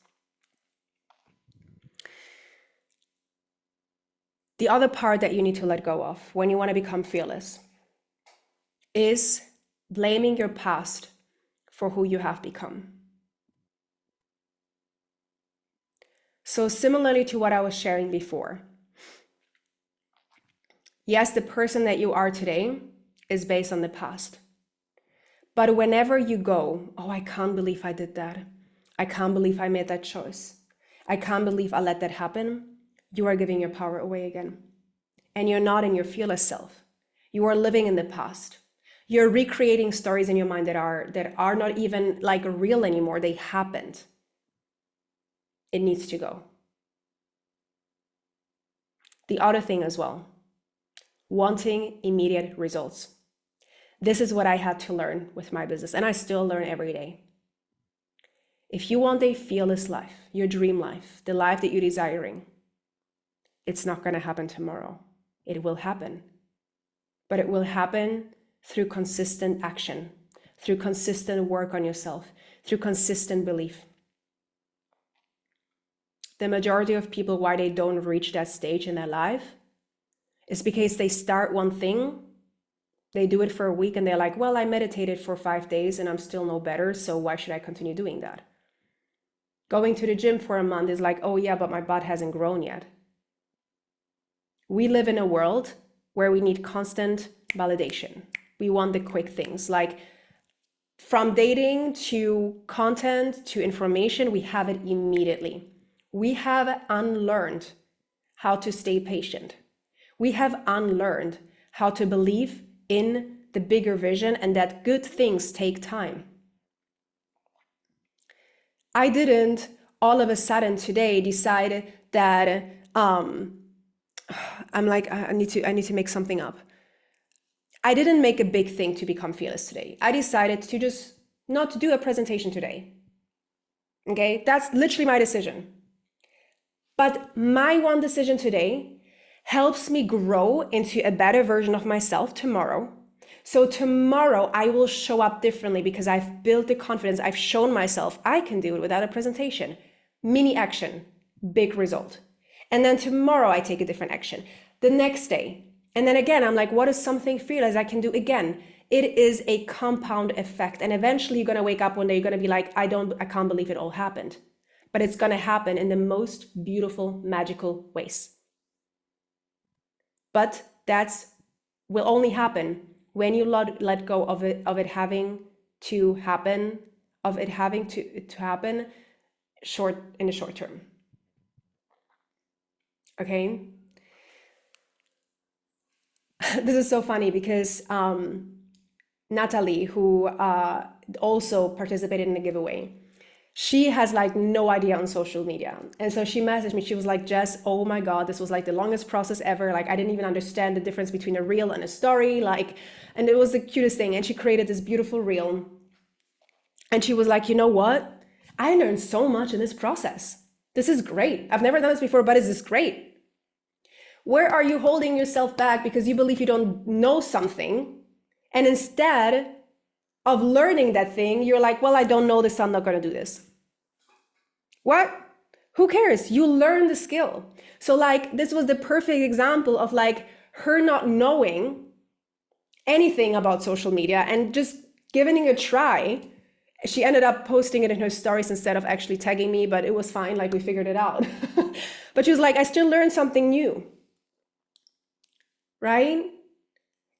The other part that you need to let go of when you want to become fearless is blaming your past for who you have become. So similarly to what I was sharing before, yes, the person that you are today is based on the past. But whenever you go, oh, I can't believe I did that. I can't believe I made that choice. I can't believe I let that happen. You are giving your power away again. And you're not in your fearless self. You are living in the past. You're recreating stories in your mind that are not even like real anymore. They happened. It needs to go. The other thing as well, wanting immediate results. This is what I had to learn with my business, and I still learn every day. If you want a fearless life, your dream life, the life that you're desiring, it's not going to happen tomorrow. It will happen. But it will happen through consistent action, through consistent work on yourself, through consistent belief. The majority of people, why they don't reach that stage in their life is because they start one thing, they do it for a week, and they're like, well, I meditated for 5 days and I'm still no better, so why should I continue doing that? Going to the gym for a month is like, oh yeah, but my butt hasn't grown yet. We live in a world where we need constant validation. We want the quick things, like from dating to content to information, we have it immediately. We have unlearned how to stay patient. We have unlearned how to believe in the bigger vision and that good things take time. I didn't all of a sudden today decide that I'm like, I need to make something up. I didn't make a big thing to become fearless today. I decided to just not do a presentation today. Okay, that's literally my decision. But my one decision today helps me grow into a better version of myself tomorrow. So tomorrow I will show up differently because I've built the confidence. I've shown myself I can do it without a presentation. Mini action, big result. And then tomorrow I take a different action. The next day. And then again, I'm like, what is something fearless I can do again? It is a compound effect. And eventually you're going to wake up one day, you're going to be like, I can't believe it all happened. But it's going to happen in the most beautiful, magical ways. But that's will only happen when you let go of it having to happen, of it having to happen in the short term. Okay. This is so funny because Natalie, who also participated in the giveaway, she has like no idea on social media. And so she messaged me, she was like, Jess, oh my God, this was like the longest process ever. Like I didn't even understand the difference between a reel and a story. And it was the cutest thing. And she created this beautiful reel. And she was like, you know what? I learned so much in this process. This is great. I've never done this before, but this is great. Where are you holding yourself back because you believe you don't know something? And instead of learning that thing, you're like, well, I don't know this, so I'm not going to do this. What? Who cares? You learn the skill. So like, this was the perfect example of like her not knowing anything about social media and just giving it a try. She ended up posting it in her stories instead of actually tagging me, but it was fine. Like we figured it out. But she was like, I still learned something new. Right?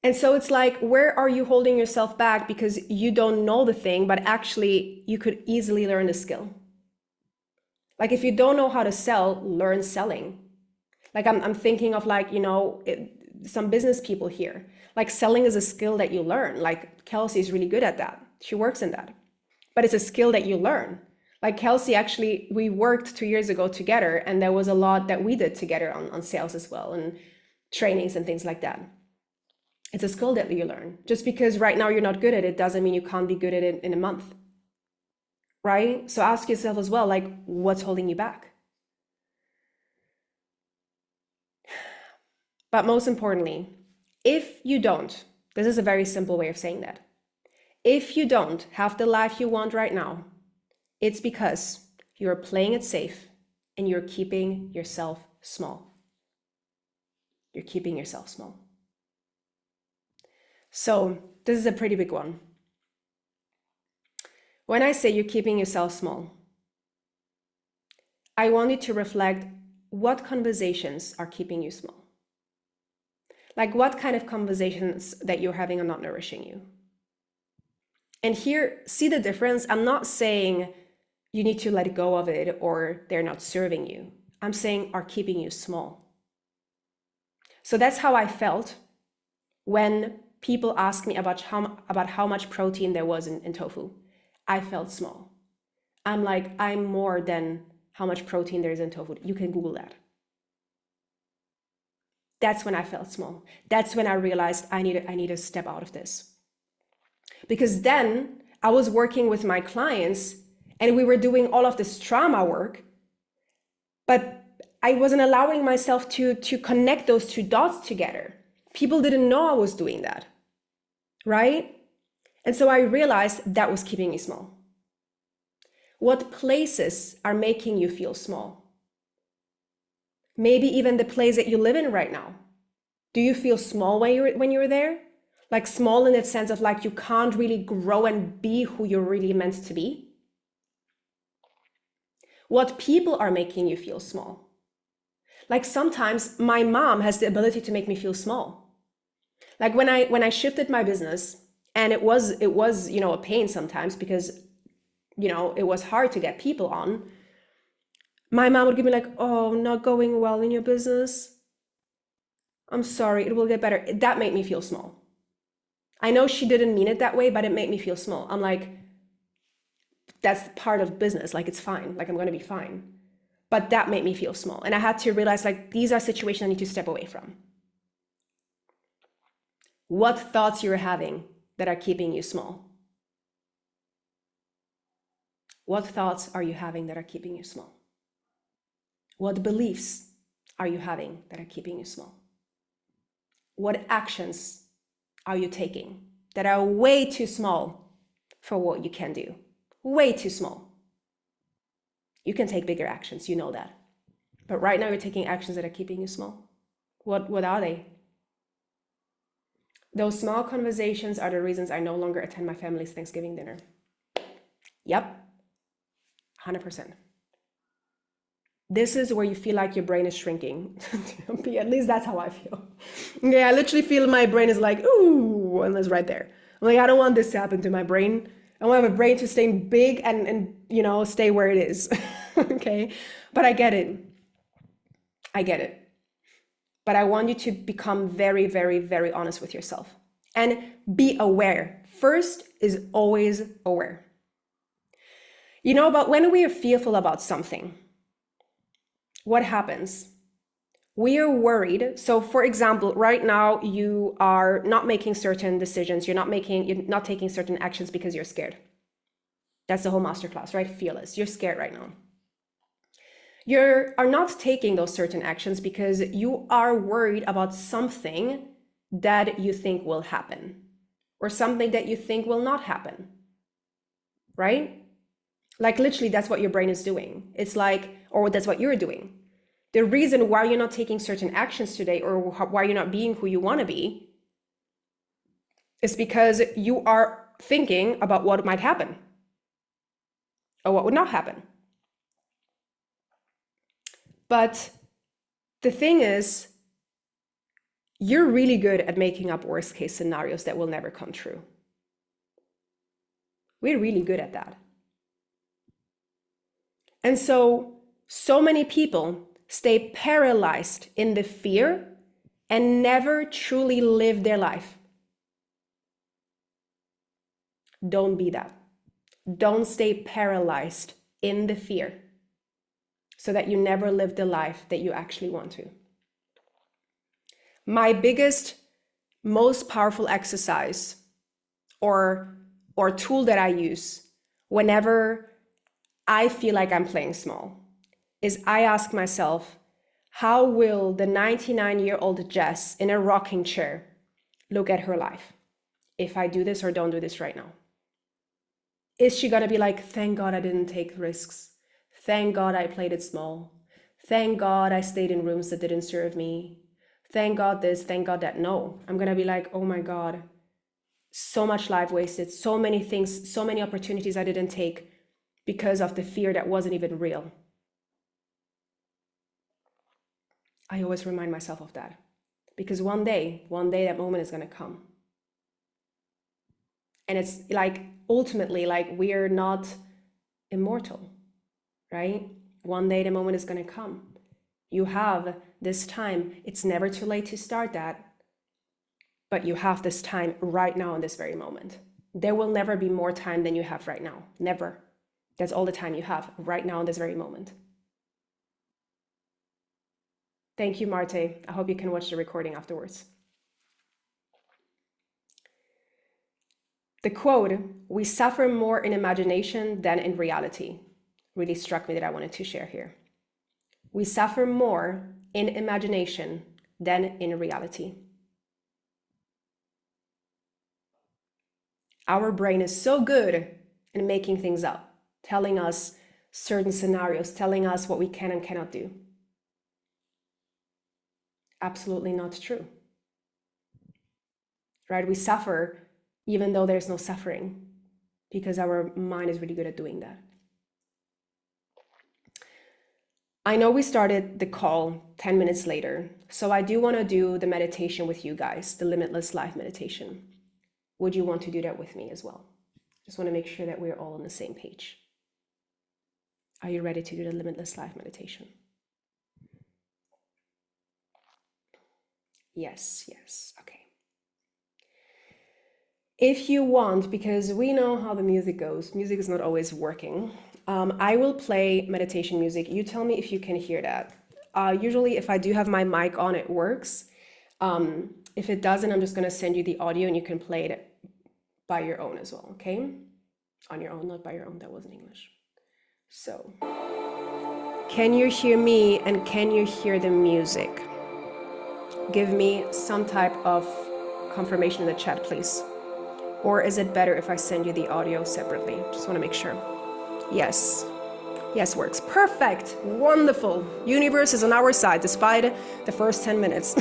And so it's like, where are you holding yourself back because you don't know the thing, but actually you could easily learn the skill? Like if you don't know how to sell, learn selling. Like I'm thinking of like, some business people here. Like selling is a skill that you learn. Like Kelsey is really good at that. She works in that. But it's a skill that you learn. Like Kelsey, actually, we worked 2 years ago together, and there was a lot that we did together on sales as well, and trainings and things like that. It's a skill that you learn. Just because right now you're not good at it doesn't mean you can't be good at it in a month. Right? So ask yourself as well, like, what's holding you back? But most importantly, if you don't, this is a very simple way of saying that. If you don't have the life you want right now, it's because you're playing it safe and you're keeping yourself small. You're keeping yourself small. So this is a pretty big one. When I say you're keeping yourself small, I want you to reflect what conversations are keeping you small. Like what kind of conversations that you're having are not nourishing you. And here, see the difference? I'm not saying you need to let go of it or they're not serving you. I'm saying are keeping you small. So that's how I felt when people asked me about how much protein there was in tofu. I felt small. I'm like, I'm more than how much protein there is in tofu. You can Google that. That's when I felt small. That's when I realized I need to step out of this. Because then I was working with my clients and we were doing all of this trauma work, but I wasn't allowing myself to connect those two dots together. People didn't know I was doing that, right? And so I realized that was keeping me small. What places are making you feel small? Maybe even the place that you live in right now. Do you feel small when you're there? Like small in the sense of like you can't really grow and be who you're really meant to be? What people are making you feel small? Like sometimes my mom has the ability to make me feel small. Like when I shifted my business, and it was a pain sometimes because it was hard to get people on. My mom would give me like, oh, not going well in your business. I'm sorry, it will get better. That made me feel small. I know she didn't mean it that way, but it made me feel small. I'm like, that's part of business. Like, it's fine. Like, I'm going to be fine. But that made me feel small. And I had to realize, like, these are situations I need to step away from. What thoughts you're having that are keeping you small? What thoughts are you having that are keeping you small? What beliefs are you having that are keeping you small? What actions are you taking that are way too small for what you can do? Way too small. You can take bigger actions, you know that. But right now you're taking actions that are keeping you small. What are they? Those small conversations are the reasons I no longer attend my family's Thanksgiving dinner. Yep, 100%. This is where you feel like your brain is shrinking. At least that's how I feel. Yeah, I literally feel my brain is like, ooh, and it's right there. I'm like, I don't want this to happen to my brain. I want my brain to stay big and stay where it is. Okay, but I get it. I get it. But I want you to become very, very, very honest with yourself and be aware. First is always aware. But when we are fearful about something, what happens? We are worried. So for example, right now you are not making certain decisions. You're not taking certain actions because you're scared. That's the whole masterclass, right? Fearless. You're scared right now. You are not taking those certain actions because you are worried about something that you think will happen or something that you think will not happen, right? Like literally that's what your brain is doing. It's like, or that's what you're doing. The reason why you're not taking certain actions today or why you're not being who you want to be is because you are thinking about what might happen or what would not happen. But the thing is, You're really good at making up worst case scenarios that will never come true. We're really good at that. And so many people stay paralyzed in the fear and never truly live their life. Don't be that. Don't stay paralyzed in the fear so that you never live the life that you actually want to. My biggest, most powerful exercise or tool that I use whenever I feel like I'm playing small is I ask myself, how will the 99-year-old Jess in a rocking chair look at her life if I do this or don't do this right now? Is she gonna be like, thank God I didn't take risks. Thank God I played it small. Thank God I stayed in rooms that didn't serve me. Thank God this, thank God that. No, I'm gonna be like, oh my God, so much life wasted, so many things, so many opportunities I didn't take because of the fear that wasn't even real. I always remind myself of that because one day that moment is gonna come. And it's like, ultimately, like, we're not immortal, right? One day the moment is gonna come. You have this time. It's never too late to start that, but you have this time right now in this very moment. There will never be more time than you have right now. Never. That's all the time you have right now in this very moment. Thank you, Marte. I hope you can watch the recording afterwards. The quote, "We suffer more in imagination than in reality," really struck me that I wanted to share here. We suffer more in imagination than in reality. Our brain is so good in making things up, telling us certain scenarios, telling us what we can and cannot do. Absolutely not true. Right? We suffer even though there's no suffering because our mind is really good at doing that. I know we started the call 10 minutes later, so I do want to do the meditation with you guys, the Limitless Life meditation. Would you want to do that with me as well? Just want to make sure that we're all on the same page. Are you ready to do the Limitless Life meditation? Yes, okay. If you want, because we know how the music goes, music is not always working. I will play meditation music. You tell me if you can hear that. Usually if I do have my mic on, it works. If it doesn't, I'm just gonna send you the audio and you can play it by your own as well, okay? On your own, not by your own, that wasn't English. So, can you hear me and can you hear the music? Give me some type of confirmation in the chat, please. Or is it better if I send you the audio separately? Just want to make sure. Yes. Yes, works. Perfect. Wonderful. Universe is on our side despite the first 10 minutes.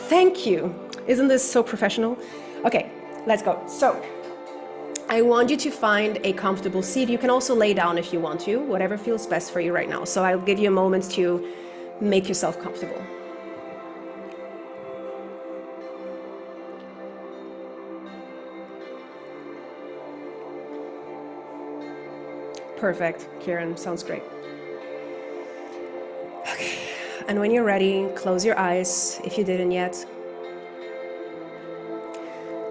Thank you. Isn't this so professional? Okay, let's go. So, I want you to find a comfortable seat. You can also lay down if you want to, whatever feels best for you right now. So I'll give you a moment to make yourself comfortable. Perfect, Kieran, sounds great. Okay, and when you're ready, close your eyes if you didn't yet.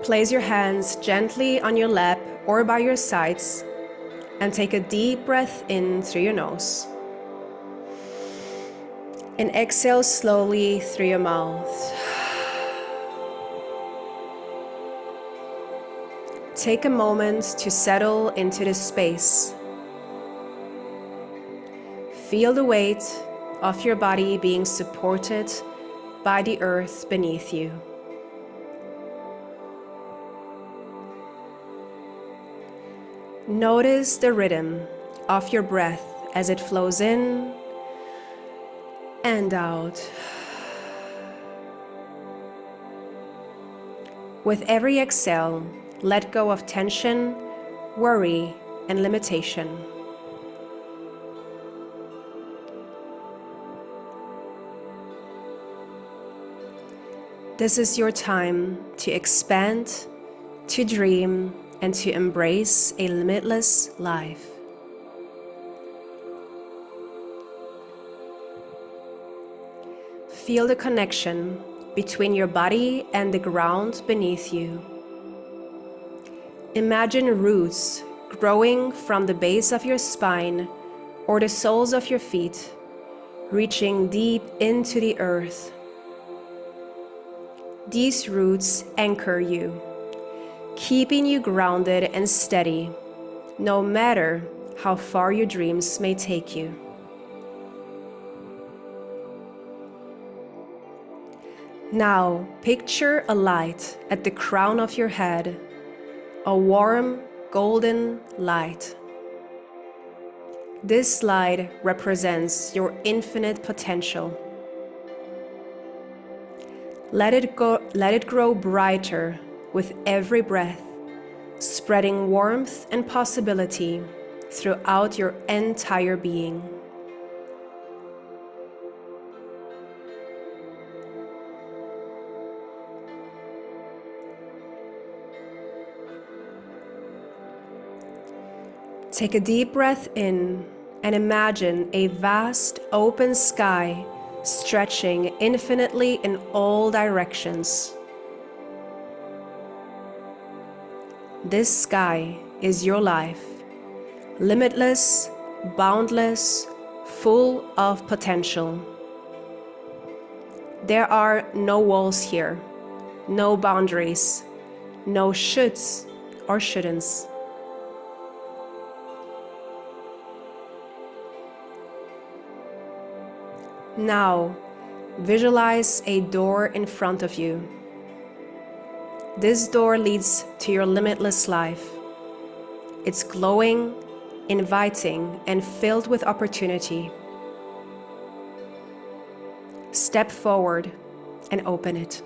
Place your hands gently on your lap or by your sides and take a deep breath in through your nose. And exhale slowly through your mouth. Take a moment to settle into this space. Feel the weight of your body being supported by the earth beneath you. Notice the rhythm of your breath as it flows in and out. With every exhale, let go of tension, worry, and limitation. This is your time to expand, to dream, and to embrace a limitless life. Feel the connection between your body and the ground beneath you. Imagine roots growing from the base of your spine or the soles of your feet, reaching deep into the earth. These roots anchor you, keeping you grounded and steady, no matter how far your dreams may take you. Now, picture a light at the crown of your head, a warm, golden light. This light represents your infinite potential. Let it grow brighter with every breath, spreading warmth and possibility throughout your entire being. Take a deep breath in and imagine a vast open sky stretching infinitely in all directions. This sky is your life, limitless, boundless, full of potential. There are no walls here, no boundaries, no shoulds or shouldn'ts. Now, visualize a door in front of you. This door leads to your limitless life. It's glowing, inviting, and filled with opportunity. Step forward and open it.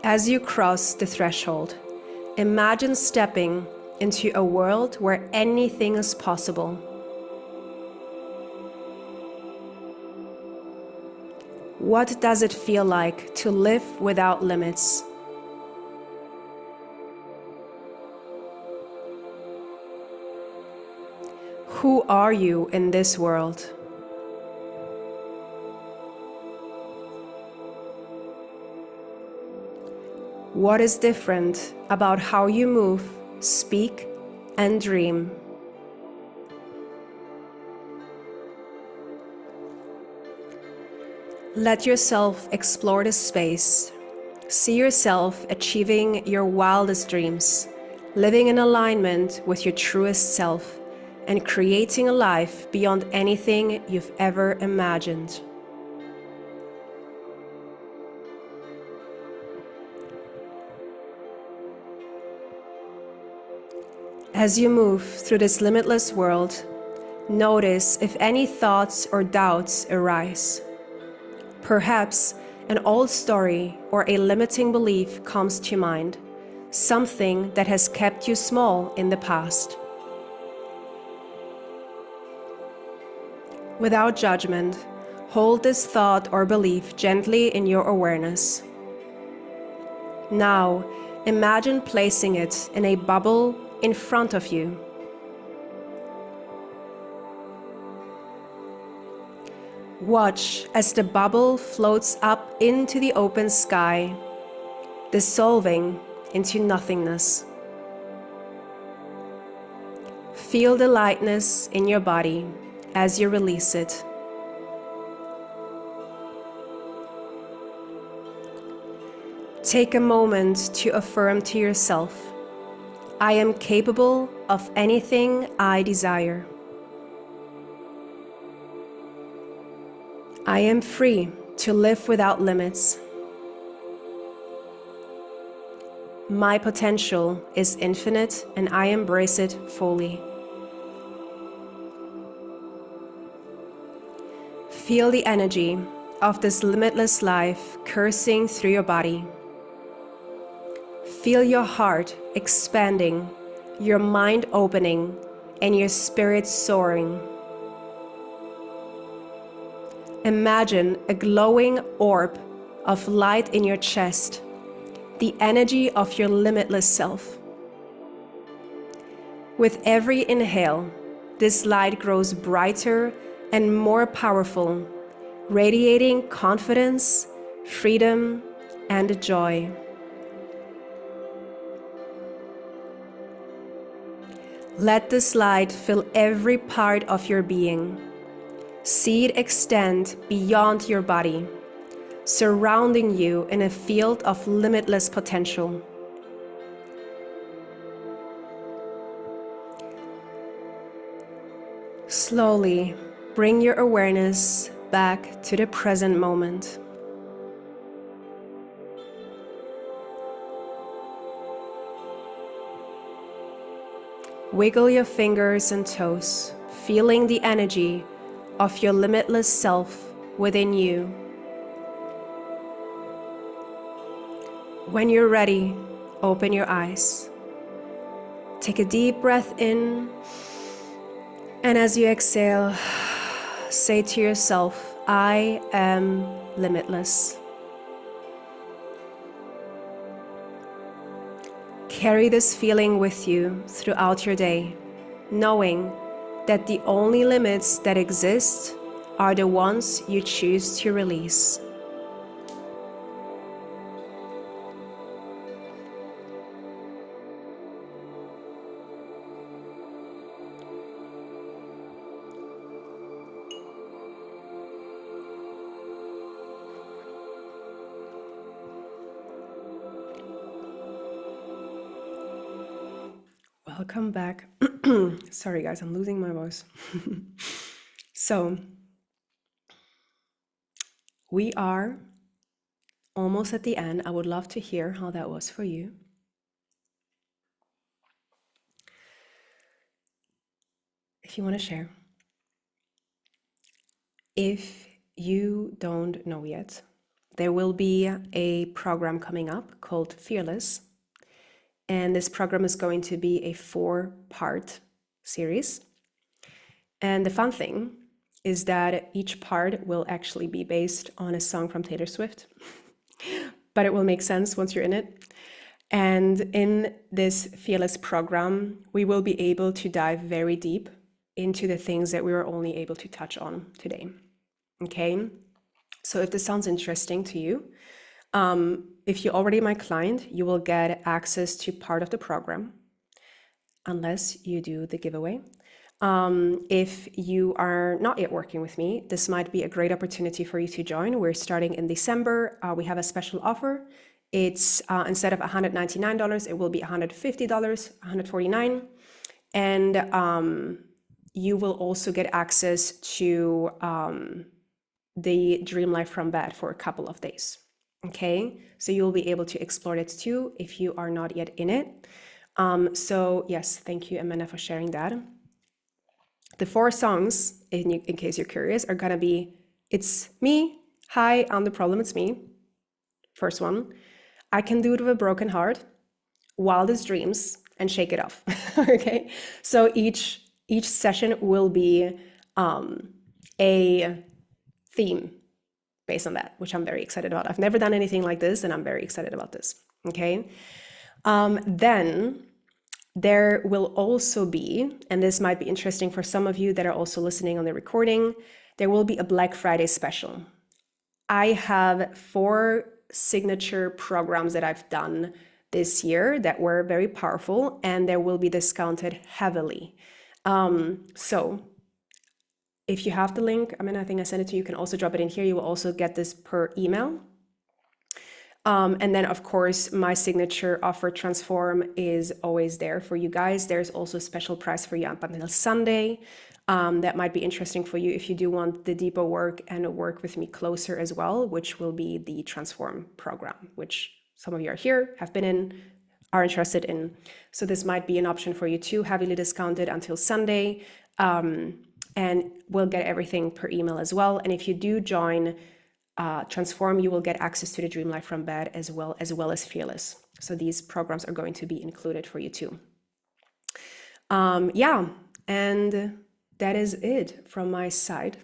As you cross the threshold, imagine stepping into a world where anything is possible. What does it feel like to live without limits? Who are you in this world? What is different about how you move, speak, and dream? Let yourself explore the space. See yourself achieving your wildest dreams, living in alignment with your truest self, and creating a life beyond anything you've ever imagined. As you move through this limitless world, notice if any thoughts or doubts arise. Perhaps an old story or a limiting belief comes to mind, something that has kept you small in the past. Without judgment, hold this thought or belief gently in your awareness. Now, imagine placing it in a bubble in front of you. Watch as the bubble floats up into the open sky, dissolving into nothingness. Feel the lightness in your body as you release it. Take a moment to affirm to yourself, I am capable of anything I desire. I am free to live without limits. My potential is infinite and I embrace it fully. Feel the energy of this limitless life coursing through your body. Feel your heart expanding, your mind opening, and your spirit soaring. Imagine a glowing orb of light in your chest, the energy of your limitless self. With every inhale, this light grows brighter and more powerful, radiating confidence, freedom, and joy. Let this light fill every part of your being. See it extend beyond your body, surrounding you in a field of limitless potential. Slowly bring your awareness back to the present moment. Wiggle your fingers and toes, feeling the energy of your limitless self within you. When you're ready, open your eyes. Take a deep breath in, and as you exhale, say to yourself, I am limitless. Carry this feeling with you throughout your day, knowing that the only limits that exist are the ones you choose to release. Welcome back. Sorry guys, I'm losing my voice. So, we are almost at the end. I would love to hear how that was for you. If you want to share. If you don't know yet, there will be a program coming up called Fearless. And this program is going to be a 4-part series. And the fun thing is that each part will actually be based on a song from Taylor Swift, but it will make sense once you're in it. And in this Fearless program, we will be able to dive very deep into the things that we were only able to touch on today. Okay? So if this sounds interesting to you, if you're already my client, you will get access to part of the program, unless you do the giveaway. If you are not yet working with me, this might be a great opportunity for you to join. We're starting in December. We have a special offer. It's instead of $199, it will be $150, $149. And you will also get access to the Dream Life from Bed for a couple of days. Okay, so you'll be able to explore it too if you are not yet in it. So yes, thank you, Amanda, for sharing that. The 4 songs, in case you're curious, are gonna be It's Me, Hi, I'm the Problem, It's Me. First one, I Can Do It With a Broken Heart, Wildest Dreams, and Shake It Off. Okay, so each session will be a theme based on that, which I'm very excited about. I've never done anything like this, and I'm very excited about this, okay? Then there will also be, and this might be interesting for some of you that are also listening on the recording, there will be a Black Friday special. I have 4 signature programs that I've done this year that were very powerful, and they will be discounted heavily. So if you have the link, I think I sent it to you, you can also drop it in here. You will also get this per email. And then, of course, my signature offer Transform is always there for you guys. There's also a special price for you up until Sunday. That might be interesting for you if you do want the deeper work and work with me closer as well, which will be the Transform program, which some of you are here, have been in, are interested in. So this might be an option for you too, heavily discounted until Sunday. And we'll get everything per email as well. And if you do join Transform, you will get access to the Dream Life from Bed as well as Fearless. So these programs are going to be included for you too. Yeah, and that is it from my side.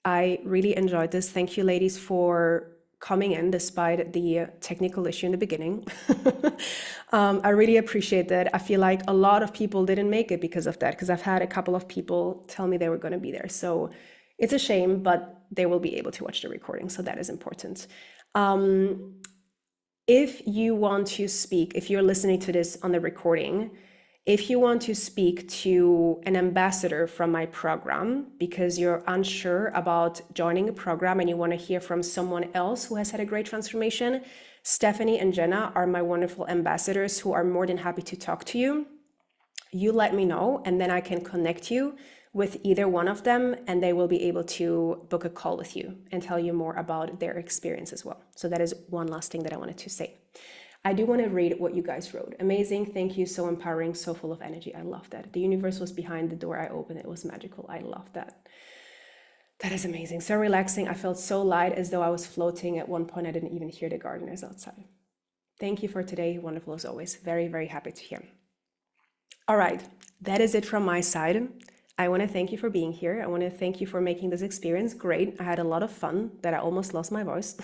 I really enjoyed this. Thank you, ladies, for coming in despite the technical issue in the beginning. I really appreciate that. I feel like a lot of people didn't make it because of that, because I've had a couple of people tell me they were going to be there. So it's a shame, but they will be able to watch the recording. So that is important. If you want to speak, if you're listening to this on the recording, if you want to speak to an ambassador from my program because you're unsure about joining a program and you want to hear from someone else who has had a great transformation, Stephanie and Jenna are my wonderful ambassadors who are more than happy to talk to you. You let me know, and then I can connect you with either one of them, and they will be able to book a call with you and tell you more about their experience as well. So that is one last thing that I wanted to say. I do want to read what you guys wrote. Amazing, thank you, so empowering, so full of energy. I love that. The universe was behind the door I opened. It was magical. I love that. That is amazing. So relaxing. I felt so light, as though I was floating. At one point, I didn't even hear the gardeners outside. Thank you for today. Wonderful as always. Very, very happy to hear. All right, that is it from my side. I want to thank you for being here. I want to thank you for making this experience great. I had a lot of fun that I almost lost my voice.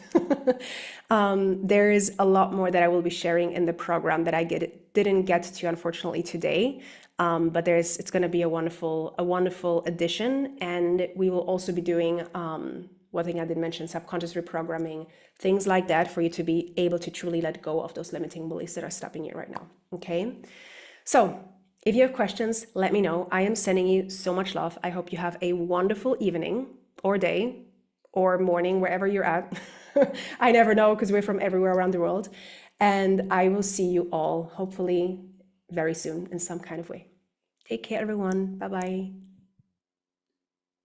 There is a lot more that I will be sharing in the program that I didn't get to, unfortunately, today. But it's going to be a wonderful addition. And we will also be doing, one thing I did mention, subconscious reprogramming, things like that, for you to be able to truly let go of those limiting beliefs that are stopping you right now. Okay. So if you have questions, let me know. I am sending you so much love. I hope you have a wonderful evening or day or morning, wherever you're at. I never know, because we're from everywhere around the world. And I will see you all hopefully very soon in some kind of way. Take care, everyone. Bye-bye.